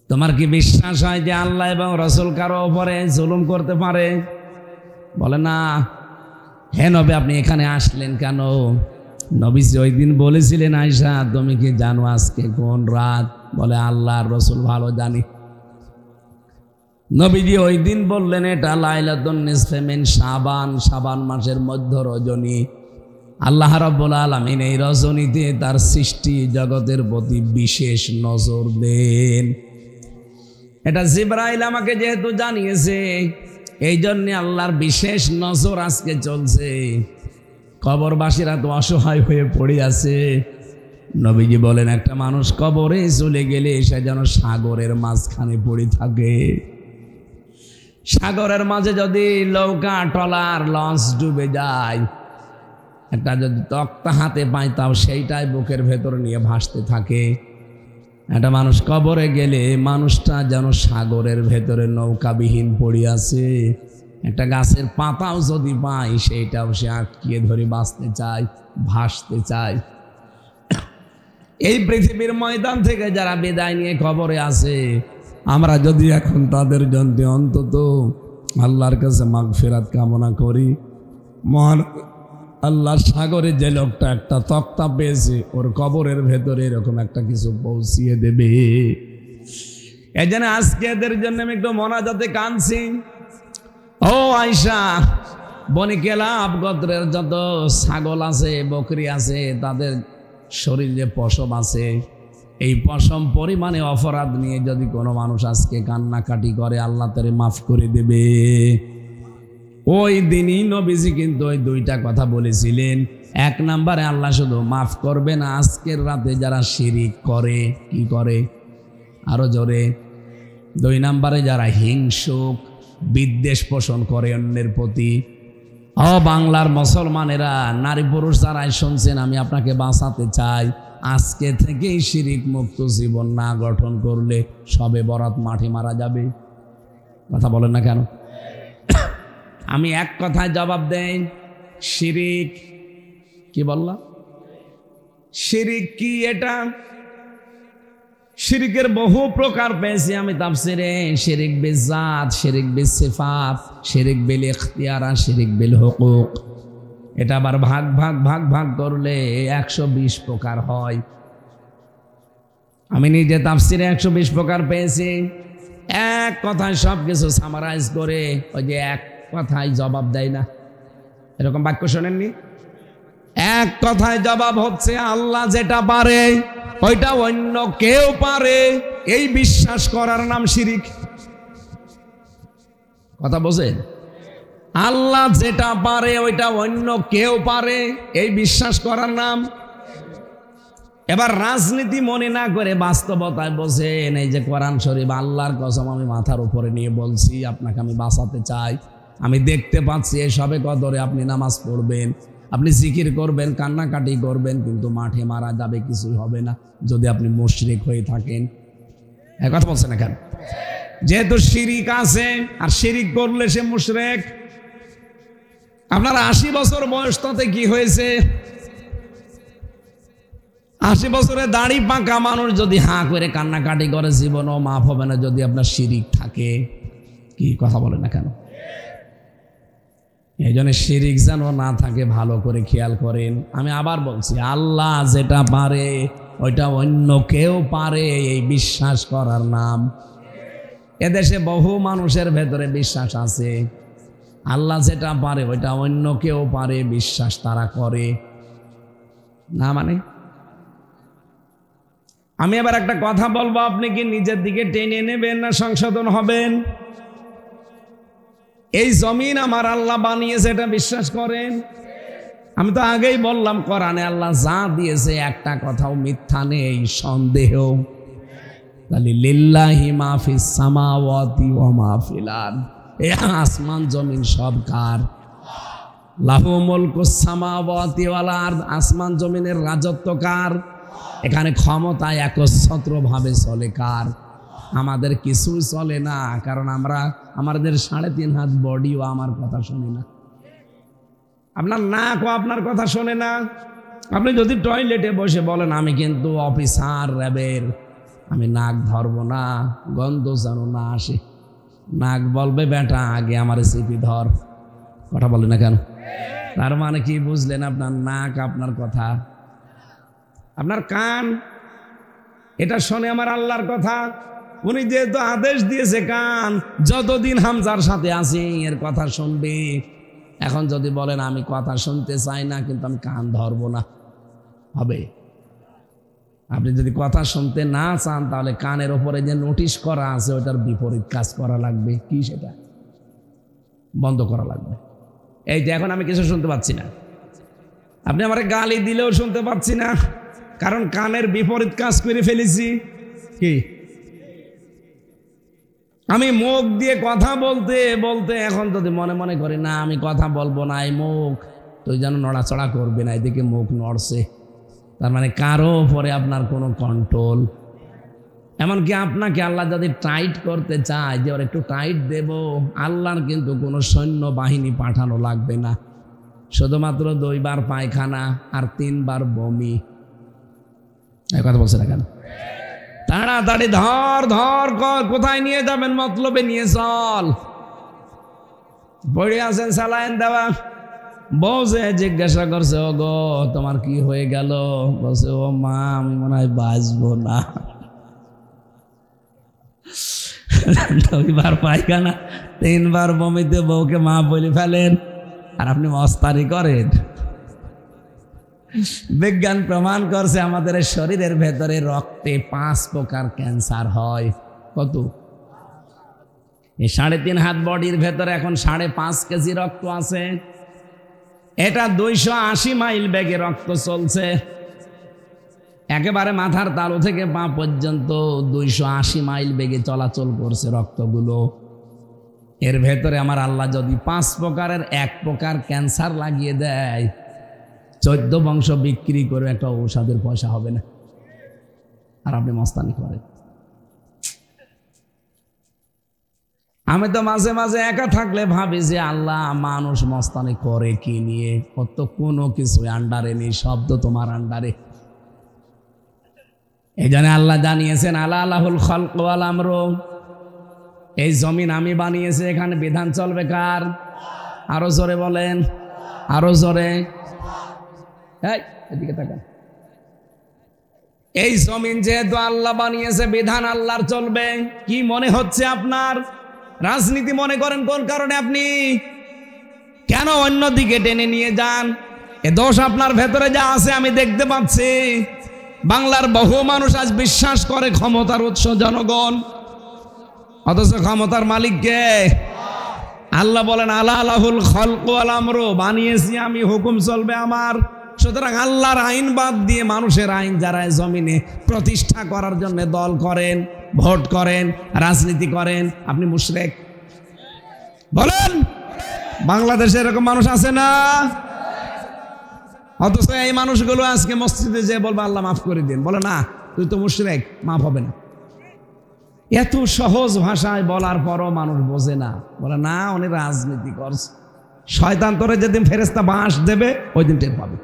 S1: তোমার কি বিশ্বাস হয় যে আল্লাহ এবং রাসূল কারো ওপরে জুলুম করতে পারে? বলে না। হে নবী আপনি এখানে আসলেন কেন? নবীজি ওই দিন বলেছিলেন, আয়েশা তুমি কি জানো আজকে কোন রাত? বলে আল্লাহ আর রাসূল ভালো জানি। নবীজি ওই দিন বললেন, এটা লাইলাতুন নিসফে মিন শাবান, শাবান মাসের মধ্য রজনী। আল্লাহ রাব্বুল আলামিন এই রজনীতে তার সৃষ্টি জগতের প্রতি বিশেষ নজর দেন। এটা জিবরাইল আমাকে যেহেতু জানিয়েছে, এই জন্য আল্লাহর বিশেষ নজর আজকে চলছে। কবরবাসীরা তো অসহায় হয়ে পড়ে আছে। নবীজি বলেন, একটা মানুষ কবরে চলে গেলে সে যেন সাগরের মাঝখানে পড়ে থাকে। সাগরের মাঝে যদি নৌকা, ট্রলার, লঞ্চ ডুবে যায়, একটা যদি তক্তা হাতে পায় তাও সেইটাই বুকের ভেতর নিয়ে ভাসতে থাকে। একটা মানুষ কবরে গেলে মানুষটা যেন সাগরের ভেতরে নৌকাবিহীন পড়ে আছে। একটা গাছের পাতাও যদি পায় সেইটাও সে আটকিয়ে ধরে বাঁচতে চায়, ভাসতে চায়। এই পৃথিবীর ময়দান থেকে যারা বিদায় নিয়ে কবরে আছে, আমরা যদি এখন তাদের জন্য অন্তত আল্লাহর কাছে মাগফিরাত কামনা করি, মহান আল্লাহর সাগরে যে লোকটা একটা তক্তা পেয়েছে, ওর কবরের ভেতরে এরকম একটা কিছু পৌঁছিয়ে দেবে। এই জন্য আজকে এদের জন্য আমি একটু মোনাজাতে কাঁদছি। ও আয়েশা, বনি কেলাব গোত্রের যত ছাগল আছে, বকরি আছে, তাদের শরীরে পশম আছে। এই পশম পরিমাণে অপরাধ নিয়ে যদি কোনো মানুষ আজকে কান্নাকাটি করে, আল্লাহ তারে মাফ করে দেবে। ওই দিনই নবীজি কিন্তু ওই দুইটা কথা বলেছিলেন। এক নম্বরে আল্লাহ শুধু মাফ করবে না, আজকের রাতে যারা শিরিক করে, কি করে আরো জোরে, দুই নম্বরে যারা হিংসুক, বিদ্বেষ পোষণ করে অন্যের প্রতি। বাংলার মুসলমানেরা, নারী পুরুষ যারাই শুনছেন, আমি আপনাকে বাঁচাতে চাই। আজকে থেকেই শিরিক মুক্ত জীবন না গঠন করলে সবে বরাত মাঠে মারা যাবে। কথা বলেন না কেন? আমি এক কথায় জবাব দেই, শিরিক কি বললাম? শিরিক কি? এটা শিরিকের বহু প্রকার পেয়েছি আমি তাফসিরে। শিরিক বিল জাত, শিরিক বিল সিফাত, শিরিক বিল ইখতিয়ার, শিরিক বিল হুকুক। এটা আবার ভাগ ভাগ ভাগ ভাগ করলে 120 প্রকার হয়। আমি নিজে তাফসিরে 120 প্রকার পেয়েছি। এক কথায় সব কিছু সামারাইজ করে ওই যে এক কথায় জবাব দেয় না, এরকম বাক্য শোনেননি? এক কথায় জবাব হচ্ছে, আল্লাহ যেটা পারে ওইটা অন্য কেউ পারে, এই বিশ্বাস করার নাম শিরিক। কথা বোঝেন? আল্লাহ যেটা পারে ওইটা অন্য কেউ পারে, এই বিশ্বাস করার নাম। এবার রাজনীতি মনে না করে বাস্তবতায় বোঝেন। এই যে কোরআন শরীফ, আল্লাহর কসম আমি মাথার উপরে নিয়ে বলছি, আপনাকে আমি বাঁচাতে চাই। আমি দেখতে পাচ্ছি এই সবে কদরে আপনি নামাজ পড়বেন, আপনি জিকির করবেন, কান্নাকাটি করবেন, কিন্তু মাঠে মারা যাবে, কিছুই হবে না যদি আপনি মুশরিক হয়ে থাকেন। এক কথা বলছেন না কেন? যেহেতু শিরিক আছে, আর শিরিক করলে সে মুশরিক। আপনার 80 বছর বয়স, তাতে কি হয়েছে? 80 বছরে দাড়ি পাকা মানুষ যদি হাঁ করে কান্নাকাটি করে, জীবনও মাফ হবে না যদি আপনার শিরিক থাকে। কি কথা বলেন না কেন? এই জন্য শিরিক যেন না থাকে, ভালো করে খেয়াল করেন। আমি আবার বলছি, আল্লাহ যেটা পারে ওইটা অন্য কেউ পারে, এই বিশ্বাস করার নাম। এদেশে বহু মানুষের ভেতরে বিশ্বাস আছে, আল্লাহ যেটা পারে ওইটা অন্য কেউ পারে, বিশ্বাস তারা করে না। মানে আমি এবার একটা কথা বলবো, আপনি কি নিজের দিকে টেনে নেবেন না সংশোধন হবেন? এই জমিন আমার আল্লাহ বানিয়েছে, এটা বিশ্বাস করেন? আমি তো আগেই বললাম, কোরআনে আল্লাহ যা দিয়েছে একটা কথাও মিথ্যা নেই, সন্দেহ। তাহলে লিল্লাহি মা ফিস সামাওয়াতি ওয়া মা ফিল আরদ, এই আসমান জমিন সব কার? লাহু মুলকুস সামাওয়াতি ওয়াল আরদ, আসমান জমিনের রাজত্ব কার? এখানে ক্ষমতায় একচ্ছত্রভাবে চলে কার? আমাদের কিছুই চলে না, কারণ আমরা আমাদের 3.5 হাত বডিও আমার কথা শোনে না, আপনার নাকও আপনার কথা শোনে না। আপনি যদি টয়লেটে বসে বলেন আমি কিন্তু অফিসার র্যাবের, আমি নাক ধরবো না, গন্ধ যেন না আসে, নাক বলবে বেটা আগে আমার সিপি ধর। কথা বলে না কেন? তার মানে কি বুঝলেন? আপনার নাক আপনার কথা, আপনার কান এটা শোনে আমার আল্লাহর কথা। উনি যেহেতু আদেশ দিয়েছে, কান যতদিন হামজার সাথে আছি এর কথা শুনবে। এখন যদি বলেন আমি কথা শুনতে চাই না কিন্তু আমি কান ধরবো না, হবে? আপনি যদি কথা শুনতে না চান তাহলে কানের ওপরে যে নোটিশ করা আছে ওটার বিপরীত কাজ করা লাগবে। কি সেটা বন্ধ করা লাগবে। এই যে এখন আমি কিছু শুনতে পাচ্ছি না, আপনি আমার গালি দিলেও শুনতে পাচ্ছি না, কারণ কানের বিপরীত কাজ করে ফেলেছি। কি আমি মুখ দিয়ে কথা বলতে বলতে এখন যদি মনে মনে করি না আমি কথা বলবো না, এই মুখ তো যেন নড়াচড়া করবে না, এদিকে মুখ নড়ছে, তার মানে কারো উপরে আপনার কোনো কন্ট্রোল। এমনকি আপনাকে আল্লাহ যদি টাইট করতে চায় যে ওর একটু টাইট দেব, আল্লাহর কিন্তু কোনো সৈন্য বাহিনী পাঠানো লাগবে না, শুধুমাত্র 2 বার পায়খানা আর 3 বার বমি। এই কথা বলছে না কেন? তাড়াতাড়ি ধর ধর কর, কোথায় নিয়ে যাবেন? মতলবে নিয়ে চল। পড়ে আছেন স্যালাইন দেওয়া, বউসে জিজ্ঞাসা করছে ও গো তোমার কি হয়ে গেল? বলছে ও মা আমি মনে হয় বাঁচবো না। 2 বার পায়খানা 3 বার বমিতে বউকে মা বলে ফেলেন আর আপনি মস্তানি করেন। বিজ্ঞান প্রমাণ করছে আমাদের শরীরের ভেতরে রক্তে 5 প্রকার ক্যান্সার হয়। কত? এই 3.5 হাত বডির ভেতরে এখন 5.5 কেজি রক্ত আছে। এটা 280 মাইল বেগে রক্ত চলছে, একেবারে মাথার তালু থেকে পা পর্যন্ত 280 মাইল বেগে চলাচল করছে রক্তগুলো। এর ভেতরে আমার আল্লাহ যদি 5 প্রকারের 1 প্রকার ক্যান্সার লাগিয়ে দেয়, 14 বংশ বিক্রি করে একটা ঔষধের পয়সা হবে না, আর আপনি মস্তানি করেন। আমি তো মাঝে মাঝে একা থাকলে ভাবি যে আল্লাহ মানুষ মস্তানি করে কি নিয়ে? ওর তো কোনো কিছু আন্ডারে নেই, শব্দ তোমার আন্ডারে। এই জন্য আল্লাহ জানিয়েছেন আলা আলাহুল খালক ওয়াল আমর, এই জমিন আমি বানিয়েছি, এখানে বিধান চলবে কার? আরো জোরে বলেন, আরো জোরে। এদিকে তাকান। এই জমিন যেহেতু আল্লাহ বানিয়েছে, বিধান আল্লাহর চলবে। কি মনে হচ্ছে আপনার? রাজনীতি মনে করেন কোন কারণে? আপনি কেন অন্যদিকে টেনে নিয়ে যান? এ দোষ আপনার ভেতরে যা আছে আমি দেখতে পাচ্ছি। বাংলার বহু মানুষ আজ বিশ্বাস করে ক্ষমতার উৎস জনগণ, অথচ ক্ষমতার মালিক কে? আল্লাহ বলেন আলা আলাহুল খালক ওয়াল আমর, বানিয়েছি আমি, হুকুম চলবে আমার। সুতরাং আল্লাহর আইন বাদ দিয়ে মানুষের আইন যারা জমিনে প্রতিষ্ঠা করার জন্য দল করেন, ভোট করেন, রাজনীতি করেন, আপনি মুশরিক। বলেন বাংলাদেশে এরকম মানুষ আছে না? অথচ এই মানুষগুলো আজকে মসজিদে যে বলবে আল্লাহ মাফ করে দিন, বলে না তুই তো মুশরিক, মাফ হবে না। এত সহজ ভাষায় বলার পরও মানুষ বোঝে না, বলে না উনি রাজনীতি করছে। শয়তান তোরে যেদিন ফেরেশতা বাঁশ দেবে ওই দিন টের পাবে।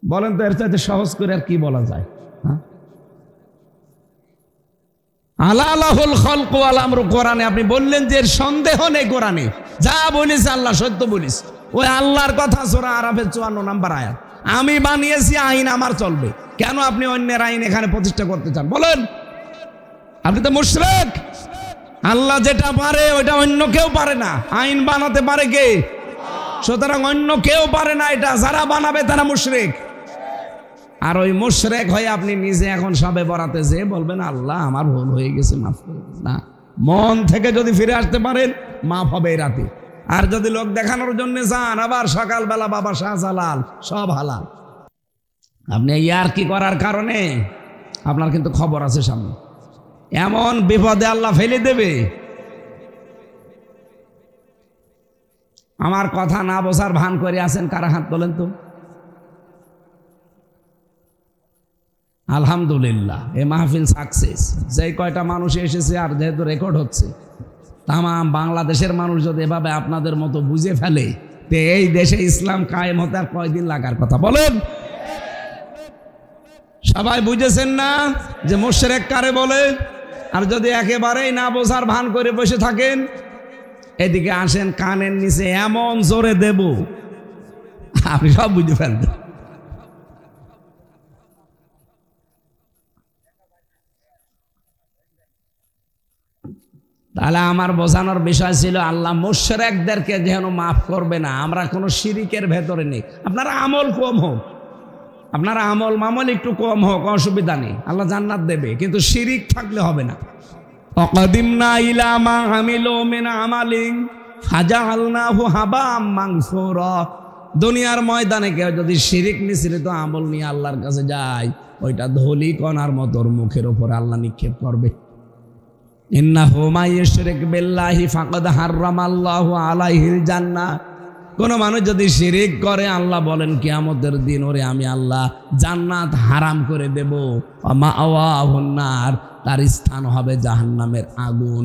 S1: বলেন তো এর চাইতে সহজ করে আর কি বলা যায়? আলা আলাহুল খালক ওয়াল আমর কোরআনে আপনি বললেন যে এর সন্দেহ নেই, কোরআনে যা বলিস আল্লাহ সত্য বলিস। ওই আল্লাহর কথা সূরা আরাফের 54 নম্বর আয়াত, আমি বানিয়েছি আইন আমার চলবে। কেন আপনি অন্যের আইন এখানে প্রতিষ্ঠা করতে চান? বলেন আপনি তো মুশরিক। আল্লাহ যেটা পারে ওইটা অন্য কেউ পারে না। আইন বানাতে পারে কে? সুতরাং অন্য কেউ পারে না এটা, যারা বানাবে তারা মুশরিক। আর ওই মুশরিক হয়ে আপনি নিজে এখন সবে বরাতে যে বলবেন আল্লাহ আমার ভুল হয়ে গেছে মাফ করুন, না, মন থেকে যদি ফিরে আসতে পারেন মাফ হবে এই রাতে। আর যদি লোক দেখানোর জন্য যান আবার সকালবেলা বাবা শাহজালাল সব হালাল, আপনি ইয়ার কি করার কারণে আপনার কিন্তু খবর আছে সামনে, এমন বিপদে আল্লাহ ফেলে দেবে। আমার কথা না বোঝার ভান করে আছেন কারা? হাত তোলেন তো। আলহামদুলিল্লাহ এই মাহফিল সাকসেস। যে কয়টা মানুষ এসেছে আর যেহেতু রেকর্ড হচ্ছে, তাম বাংলাদেশের মানুষ যদি এভাবে আপনাদের মতো বুঝে ফেলে তে এই দেশে ইসলাম কায়েম হতে আর কয়দিন লাগার কথা? বলেন সবাই বুঝেছেন না যে মুশরিক কারে বলে? আর যদি একেবারেই না বোঝার ভান করে বসে থাকেন, এদিকে আসেন, কানের নিচে এমন জোরে দেব আপনি সব বুঝে ফেলবেন। তাহলে আমার বোঝানোর বিষয় ছিল আল্লাহ মুশরিকদেরকে যেন মাফ করবে না। আমরা কোনো শিরিকের ভেতরে নেই। আপনারা আমল কম হোক, আপনার আমল মামল একটু কম হোক, অসুবিধা নেই, আল্লাহ জান্নাত দেবে, কিন্তু শিরিক থাকলে হবে না। অকাদিমনা ইলা মা আমিলু মিন আমালিন ফাজআলনাহু হাবাম মানসুরা। দুনিয়ার ময়দানে কেউ যদি শিরিক মিশ্রিত আমল নিয়ে আল্লাহর কাছে যায়, ওইটা ধুলি কণার মতো মুখের উপর আল্লাহ নিক্ষেপ করবে। ইন্নাহু মা ইউশরিক বিল্লাহি ফাকাদ হারামাল্লাহু আলাইহিল জান্নাহ। কোন মানুষ যদি শিরিক করে, আল্লাহ বলেন কিয়ামতের দিন ওরে আমি আল্লাহ জান্নাত হারাম করে দেব। মাআওয়াহুন নার, তার স্থান হবে জাহান্নামের আগুন।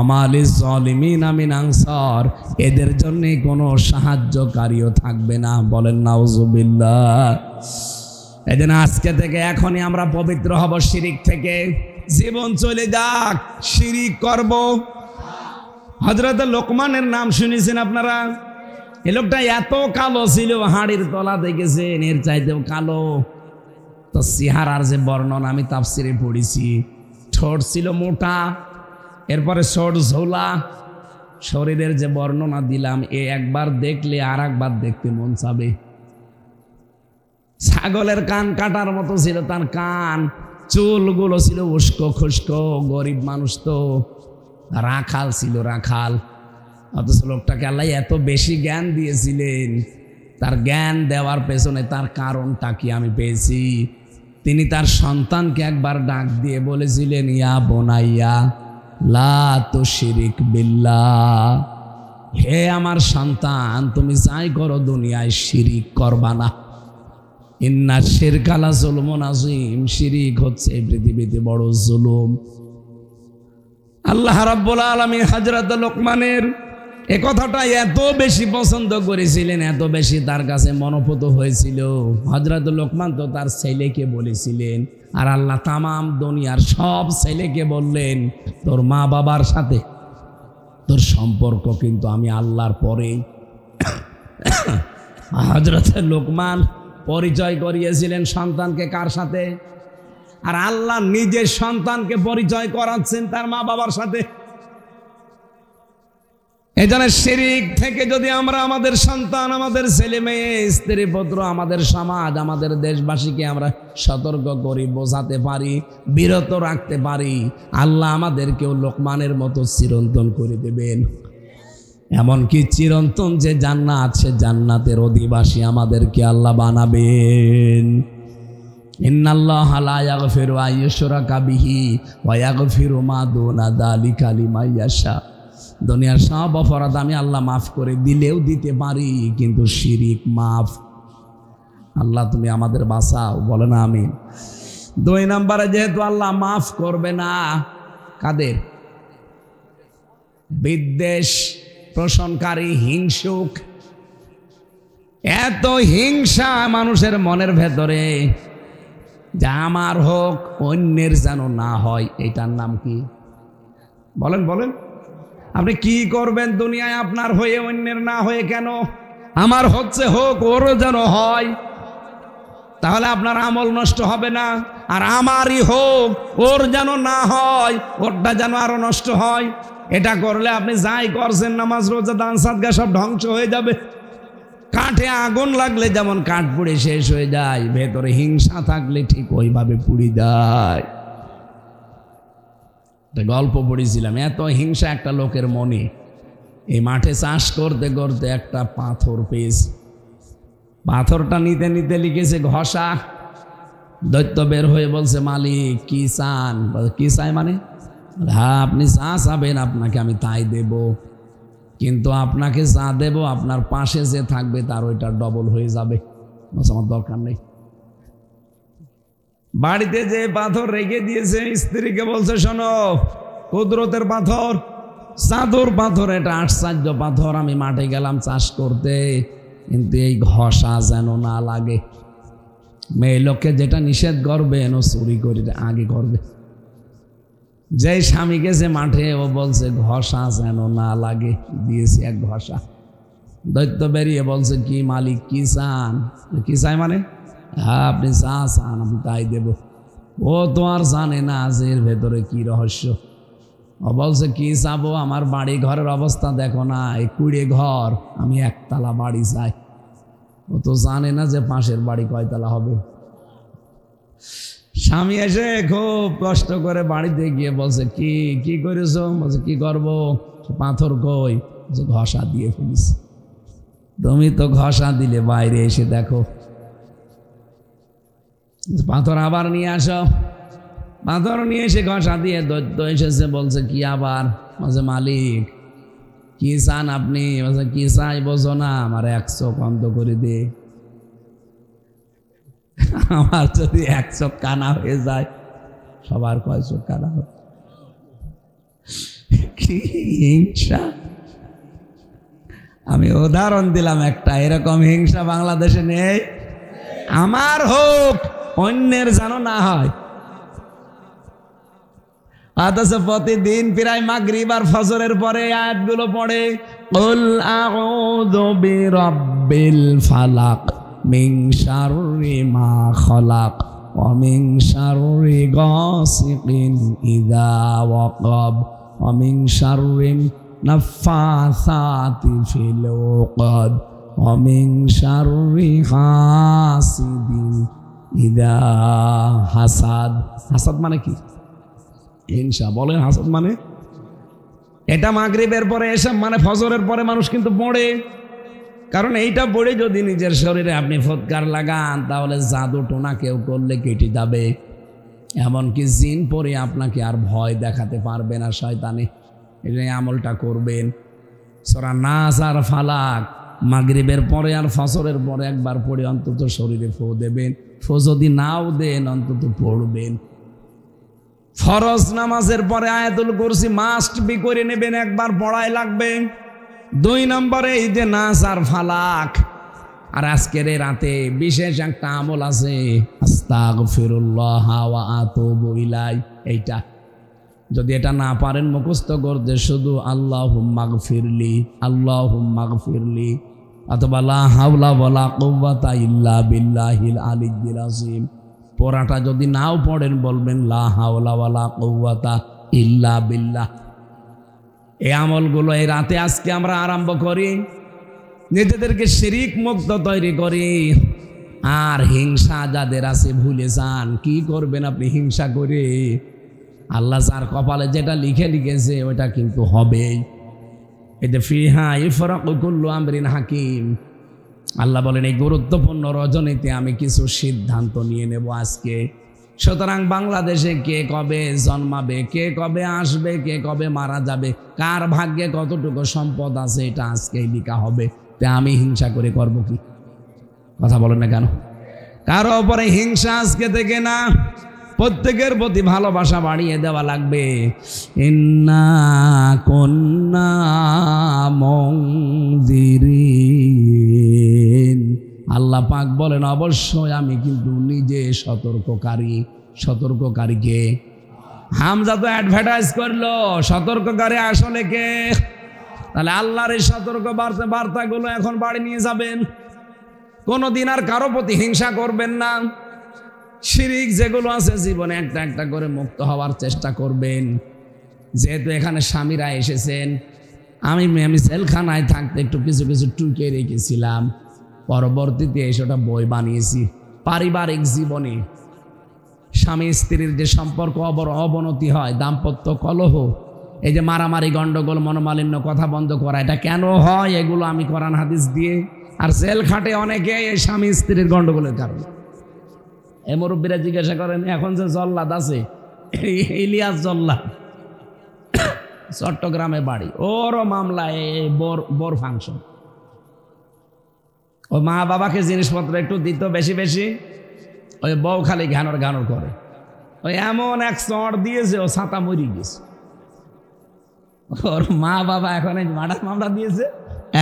S1: আমালিজ জালিমিনা মিন আনসার, এদের জন্য কোনো সাহায্যকারীও থাকবে না। বলেন নাউজুবিল্লাহ। এজন্য আজকে থেকে এখনই আমরা পবিত্র হব শিরিক থেকে। জীবন চলে যাক, শিরিক করব। হযরত লোকমানের নাম শুনেছেন আপনারা? এই লোকটা এত কালো ছিল, হাড়ির তলা দেখেছেন, এর চাইতেও কালো। তো চেহারার যে বর্ণনা আমি তাফসিরে পড়েছি, ঠোঁট ছিল মোটা, এরপরে ঠোঁট ঝোলা, শরীরের যে বর্ণনা দিলাম, এ একবার দেখলে আর একবার দেখতে মন চাবে। ছাগলের কান কাটার মতো ছিল তার কান, চুলগুলো ছিল উস্কো খুস্কো, গরিব মানুষ তো, রাখাল ছিল, রাখাল। অথচ লোকটাকে আল্লাহ এত বেশি জ্ঞান দিয়েছিলেন। তার জ্ঞান দেওয়ার পেছনে তার কারণটা কি আমি পেয়েছি। তিনি তার সন্তানকে একবার ডাক দিয়ে বলেছিলেন, ইয়া বোনাইয়া লা তুশরিক বিল্লাহ, হে আমার সন্তান, তুমি যাই করো দুনিয়ায় শিরিক করবা না। ইন্না শিরকা লা যুলমুন আযীম, শিরিক হচ্ছে পৃথিবীতে বড় জুলুম। আল্লাহ রাব্বুল আলামিন হযরত লোকমানের এ কথাটা এত বেশি পছন্দ করেছিলেন, এত বেশি তার কাছে মনোপুত হয়েছিল। হযরত লোকমান তো তার ছেলেকে বলেছিলেন, আর আল্লাহ তামাম দুনিয়ার সব ছেলেকে বললেন, তোর মা বাবার সাথে তোর সম্পর্ক কিন্তু আমি আল্লাহর পরেই। হযরত লোকমান পরিচয় করিয়েছিলেন সন্তানকে কার সাথে? আর আল্লাহ নিজের সন্তানকে পরিচয় করাচ্ছেন তার মা বাবার সাথে। এজন্য শিরিক থেকে যদি আমরা আমাদের সন্তান, আমাদের ছেলে মেয়ে, স্ত্রী পুত্র, আমাদের সমাজ, আমাদের দেশবাসীকে আমরা সতর্ক করি, বোঝাতে পারি, বিরত রাখতে পারি, আল্লাহ আমাদেরকেও লোকমানের মতো চিরন্তন করে দেবেন। এমনকি চিরন্তন যে জান্নাত, সে জান্নাতের অধিবাসী আমাদেরকে আল্লাহ বানাবেন। ইন্নাল্লাহা লা ইয়াগফিরু আন ইউশরাকা বিহি ওয়া ইয়াগফিরু মা দুনা যালিকা লিমান ইয়াশা। দুনিয়ার সব অপরাধ আমি আল্লাহ মাফ করে দিলেও দিতে পারি, কিন্তু শিরিক মাফ। আল্লাহ তুমি আমাদের বাঁচাও, বলে না আমিন। 2 নম্বরে যেহেতু আল্লাহ মাফ করবে না, কাদের? বিদ্বেষ পোষণকারী, হিংসুক। এত হিংসা মানুষের মনের ভেতরে, যা আমার হোক অন্যের যেন না হয়। এটার নাম কি? বলেন বলেন। আপনি কি করবেন দুনিয়ায় আপনার হয়ে, অন্যের না হয়ে? কেন? আমার হচ্ছে হোক, ওরও যেন হয়, তাহলে আপনার আমল নষ্ট হবে না। আর আমারই হোক, ওর যেন না হয়, ওরটা যেন আরো নষ্ট হয়। এটা করলে আপনি যাই করছেন, নামাজ রোজা দান সাদকা সব ধ্বংস হয়ে যাবে। কাঠে আগুন লাগলে যেমন কাঠ পুড়ে শেষ হয়ে যায়, ভেতরে হিংসা থাকলে ঠিক ওইভাবে পুড়ে যায়। গল্প পড়েছিলাম, এত হিংসা একটা লোকের মনে। এই মাঠে চাষ করতে করতে একটা পাথর পেয়েছে, পাথরটা নিতে নিতে লিখেছে ঘষা। দৈত্য বের হয়ে বলছে, মালিক কি চান? কি চাই মানে? হ্যাঁ, আপনি যা চাবেন আপনাকে আমি তাই দেব, কিন্তু আপনাকে যা দেব আপনার পাশে যে থাকবে তার ওইটা ডবল হয়ে যাবে। আমার দরকার নেই। বাড়িতে যে পাথর রেখে দিয়েছে, স্ত্রীকে বলছে, শোনো, কুদরতের পাথর, চাদর পাথর, এটা আশ্চর্য পাথর। আমি মাঠে গেলাম চাষ করতে, কিন্তু এই ঘষা যেন না লাগে। মেয়ে লোককে যেটা নিষেধ করবে, চুরি করে আগে করবে। যে স্বামী গেছে মাঠে, ও বলছে ঘষা যেন না লাগে, দিয়েছি এক ঘষা। দৈত্য বেরিয়ে বলছে, কি মালিক কি চান? কি চাই মানে? হ্যাঁ, আপনি যা চান আমি তাই দেব। ও তো আর জানে না যে এর ভেতরে কি রহস্য। ও বলছে, কি চাবো? আমার বাড়ি ঘরের অবস্থা দেখো না, এই কুড়ে ঘর, আমি একতলা বাড়ি চাই। ও তো জানে না যে পাশের বাড়ি কয়তলা হবে। স্বামী এসে খুব কষ্ট করে বাড়িতে গিয়ে বলছে, কি কি করেছো? বলছে, কি করবো, পাথর কই? ঘষা দিয়ে ফেলিস। তুমি তো ঘষা দিলে, বাইরে এসে দেখো। পাথর আবার নিয়ে আসো। পাথর নিয়ে এসে ঘষা দিয়ে দৈত্য এসেছে, বলছে কি আবার? বলছে, মালিক কি চান আপনি? বলছে, কি চাই বোঝো না, আমার 1 চোখ অন্ধ করে দে। আমার যদি 1 চোখ কানা হয়ে যায়, সবার কয় চোখ কানা হবে? কি হিংসা! আমি উদাহরণ দিলাম একটা, এরকম হিংসা বাংলাদেশে নেই। আমার হোক, অন্যের যেন না হয়। অথচ প্রতিদিন প্রায় মাগরিব আর ফজরের পরে আয়াতগুলো পড়ে, কুল আউযু বিরাব্বিল ফালাক মিন শাররি মা খালাক ওয়া মিন শাররি গাসিকিন ইযা ওয়াকাব ওয়া মিন শাররি নাফাসাতি ফিল উকাদ ওয়া মিন শাররি হাসিদিন ইযা হাসাদ। হাসাদ মানে কি? হিংসা। বলেন হাসাদ মানে? এটা মাগরিবের পরে এসব মানে ফজরের পরে মানুষ কিন্তু পড়ে। কারণ এইটা পড়ে যদি নিজের শরীরে আপনি ফৎকার লাগান, তাহলে জাদু টোনা কেউ করলে কেটে যাবে। এমনকি জিন পরে আপনাকে আর ভয় দেখাতে পারবে না শয়তানে। এই আমলটা করবেন। সূরা নাস আর ফালাক মাগরিবের পরে আর ফজরের পরে একবার পড়ে অন্তত শরীরে ফু দেবেন। ফু যদি নাও দেন, অন্তত পড়বেন। ফরজ নামাজের পরে আয়াতুল কুরসি মাস্ট বি করে নেবেন, একবার পড়াই লাগবে। 2 নম্বরে এই যে নাস আর ফালাক। আর আজকের এই রাতে বিশেষ একটা আমল আছে, আস্তাগফিরুল্লাহ ওয়া আতুবু ইলাই। এইটা যদি এটা না পারেন মুখস্থ করতে, শুধু আল্লাহুম্মা গফিরলি, আল্লাহুম্মা গফিরলি, অথবা লা হাওলা ওয়ালা কুওয়াতা ইল্লা বিল্লাহিল আলিয়্যিল আযীম। পড়াটা যদি নাও পড়েন, বলবেন লা হাওলা ওয়ালা কুওয়াতা ইল্লা বিল্লাহ। এই আমলগুলো এই রাতে আজকে আমরা আরম্ভ করি, নিজেদেরকে শিরিক মুক্ত তৈরি করি। আর হিংসা যাদের আছে ভুলে যান। কি করবেন আপনি হিংসা করে? আল্লাহ যার কপালে যেটা লিখে লিখেছে ওটা কিন্তু হবেই। এতে ফিহা ইফরাকু কুল্লু আমরিন হাকিম। আল্লাহ বলেন, এই গুরুত্বপূর্ণ রজনীতে আমি কিছু সিদ্ধান্ত নিয়ে নেব আজকে। সুতরাং বাংলাদেশে কে কবে জন্মাবে, কে কবে আসবে, কে কবে মারা যাবে, কার ভাগ্যে কতটুকু সম্পদ আছে, এটা আজকেই লিখা হবে। তে আমি হিংসা করে করব কি? কথা বলেন না কেন? কারো ওপরে হিংসা আজকে থেকে না, প্রত্যেকের প্রতি ভালোবাসা বাড়িয়ে দেওয়া লাগবে। ইন্না কুন্না মুনজিরিন। আল্লাহ পাক বলেন, অবশ্যই আমি কিন্তু নিজে সতর্ককারী। সতর্ককারীকে হামজা তো অ্যাডভার্টাইজ করলো, সতর্ককারী আসলে কে? তাহলে আল্লাহর এই সতর্ক বার্তাগুলো এখন বাড়ি নিয়ে যাবেন। কোনোদিন আর কারো প্রতি হিংসা করবেন না। শিরিক যেগুলো আছে জীবনে একটা একটা করে মুক্ত হওয়ার চেষ্টা করবেন। যেহেতু এখানে স্বামীরা এসেছেন, আমি সেলখানায় থাকতে একটু কিছু কিছু টুকে রেখেছিলাম। পরবর্তীতে এসবটা বই বানিয়েছি। পারিবারিক জীবনে স্বামী স্ত্রীর যে সম্পর্ক অবনতি হয়, দাম্পত্য কলহ, এই যে মারামারি, গন্ডগোল, মনোমালিন্য, কথা বন্ধ করা, এটা কেন হয়? এগুলো আমি কোরআন হাদিস দিয়ে। আর জেল খাটে অনেকে এই স্বামী স্ত্রীর গন্ডগোলের কারণে। এ মুরব্বীরা জিজ্ঞাসা করেন, এখন যে জল্লাদ আছে, ইলিয়াস জল্লাদ, চট্টগ্রামে বাড়ি, ওরও মামলায় বোর ফাংশন। ও মা বাবাকে জিনিসপত্র একটু দিত বেশি বেশি, ওই বউ খালি ঘানর ঘানর করে। ওই এমন এক চড় দিয়েছে, ও ছাতা মরি গেছে। ওর মা বাবা এখন এই মার্ডার মামলা দিয়েছে,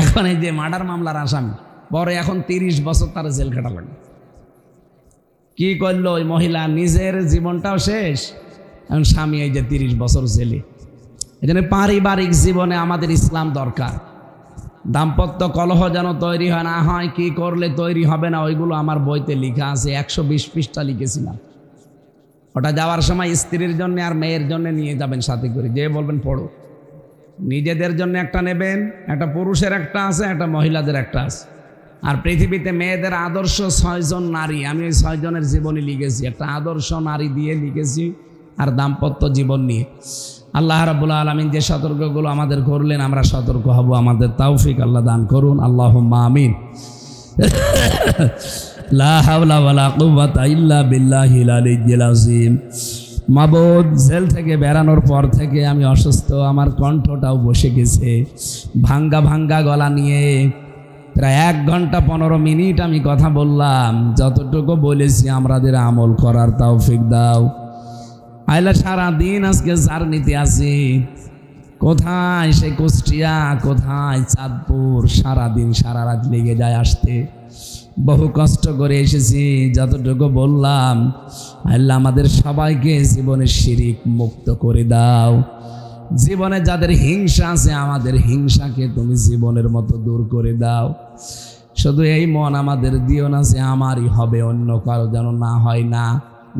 S1: এখন এই যে মার্ডার মামলার আসামি, পরে এখন 30 বছর তার জেল খাটা লাগে। কি করলো ওই মহিলা? নিজের জীবনটাও শেষ, এখন স্বামী এই যে 30 বছর জেলে। এই জন্য পারিবারিক জীবনে আমাদের ইসলাম দরকার। দাম্পত্য কলহ যেন তৈরি হয় না হয়, কি করলে তৈরি হবে না, ওইগুলো আমার বইতে লেখা আছে। 120 পৃষ্ঠা লিখেছিলাম। ওটা যাওয়ার সময় স্ত্রীর জন্য আর মেয়ের জন্য নিয়ে যাবেন সাথে করে, যে বলবেন পড়ো। নিজেদের জন্য একটা নেবেন, একটা পুরুষের একটা আছে, একটা মহিলাদের একটা আছে। আর পৃথিবীতে মেয়েদের আদর্শ 6 জন নারী, আমি ওই 6 জনের জীবনী লিখেছি, একটা আদর্শ নারী দিয়ে লিখেছি আর দাম্পত্য জীবন নিয়ে। আল্লাহ রাব্বুল আলামিন যে সতর্কগুলো আমাদের করলেন আমরা সতর্ক হব, আমাদের তৌফিক আল্লাহ দান করুন, আল্লাহুম্মা আমিন। লা হাওলা ওয়ালা কুওয়াতা ইল্লা বিল্লাহিল আলিয়্যিল আযীম। মাবুদ, জেল থেকে বেরানোর পর থেকে আমি অসুস্থ, আমার কণ্ঠটাও বসে গেছে, ভাঙ্গা ভাঙ্গা গলা নিয়ে প্রায় 1 ঘন্টা 15 মিনিট আমি কথা বললাম। যতটুকু বলেছি আমাদের আমল করার তৌফিক দাও। আইলা সারাদিন আজকে জার্নিতে আছি, কোথায় সে কুষ্টিয়া, কোথায় চাঁদপুর, সারাদিন সারা রাত লেগে যায় আসতে, বহু কষ্ট করে এসেছি। যতটুকু বললাম, আল্লাহ আমাদের সবাইকে জীবনের শিরিক মুক্ত করে দাও। জীবনে যাদের হিংসা আছে আমাদের হিংসাকে তুমি জীবনের মতো দূর করে দাও। শুধু এই মন আমাদের দিও না যে আমারই হবে, অন্য কারো যেন না হয় না।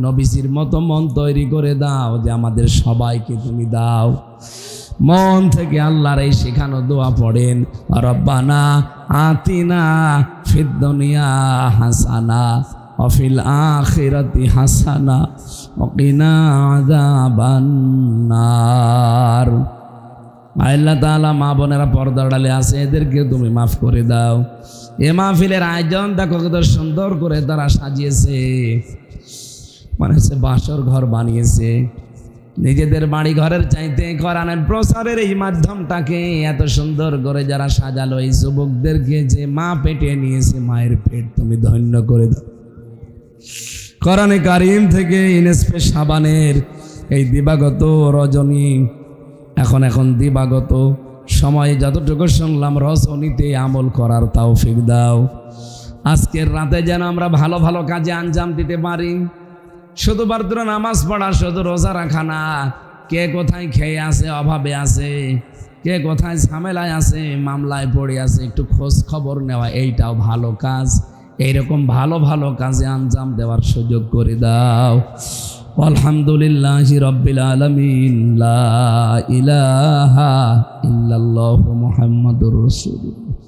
S1: নবীজির মতো মন তৈরি করে দাও যে আমাদের সবাইকে তুমি দাও। মন থেকে আল্লাহর এই শেখানো দোয়া পড়েন, রব্বানা আতিনা ফিদ দুনিয়া হাসানা ওয়া ফিল আখিরাতি হাসানা ওয়া কিনা আযাবান নার। আল্লাহ তাআলা মা বোনেরা পর্দা আড়ালে আছে, এদেরকে তুমি মাফ করে দাও। এ মাহফিলের আয়োজন দেখো কত সুন্দর করে তারা সাজিয়েছে, মানে হচ্ছে বাসর ঘর বানিয়েছে। নিজেদের বাড়ি ঘরের চাইতে কোরআনের প্রচারের এই মাধ্যমটাকে এত সুন্দর করে যারা সাজালো, এই যুবকদেরকে যে মা পেটে নিয়েছে, মায়ের পেট তুমি ধন্য করে দাও। কোরআনে কারিম থেকে ইনস্পে সাবানের এই দিবাগত রজনী, এখন দিবাগত সময়ে যতটুকু শুনলাম রজনীতে আমল করার তৌফিক দাও। আজকের রাতে যেন আমরা ভালো ভালো কাজে আঞ্জাম দিতে পারি। শুধু মাত্র নামাজ পড়া, শুধু রোজা রাখা না, কে কোথায় খেয়ে আছে, অভাবে আছে, কে কোথায় ঝামেলায় আছে, মামলায় পড়ে আছে, একটু খোঁজ খবর নেওয়া, এইটাও ভালো কাজ। এইরকম ভালো ভালো কাজে আঞ্জাম দেওয়ার সুযোগ করে দাও। আলহামদুলিল্লাহি রাব্বিল আলামিন। লা ইলাহা ইল্লাল্লাহু মুহাম্মাদুর রাসূলুল্লাহ।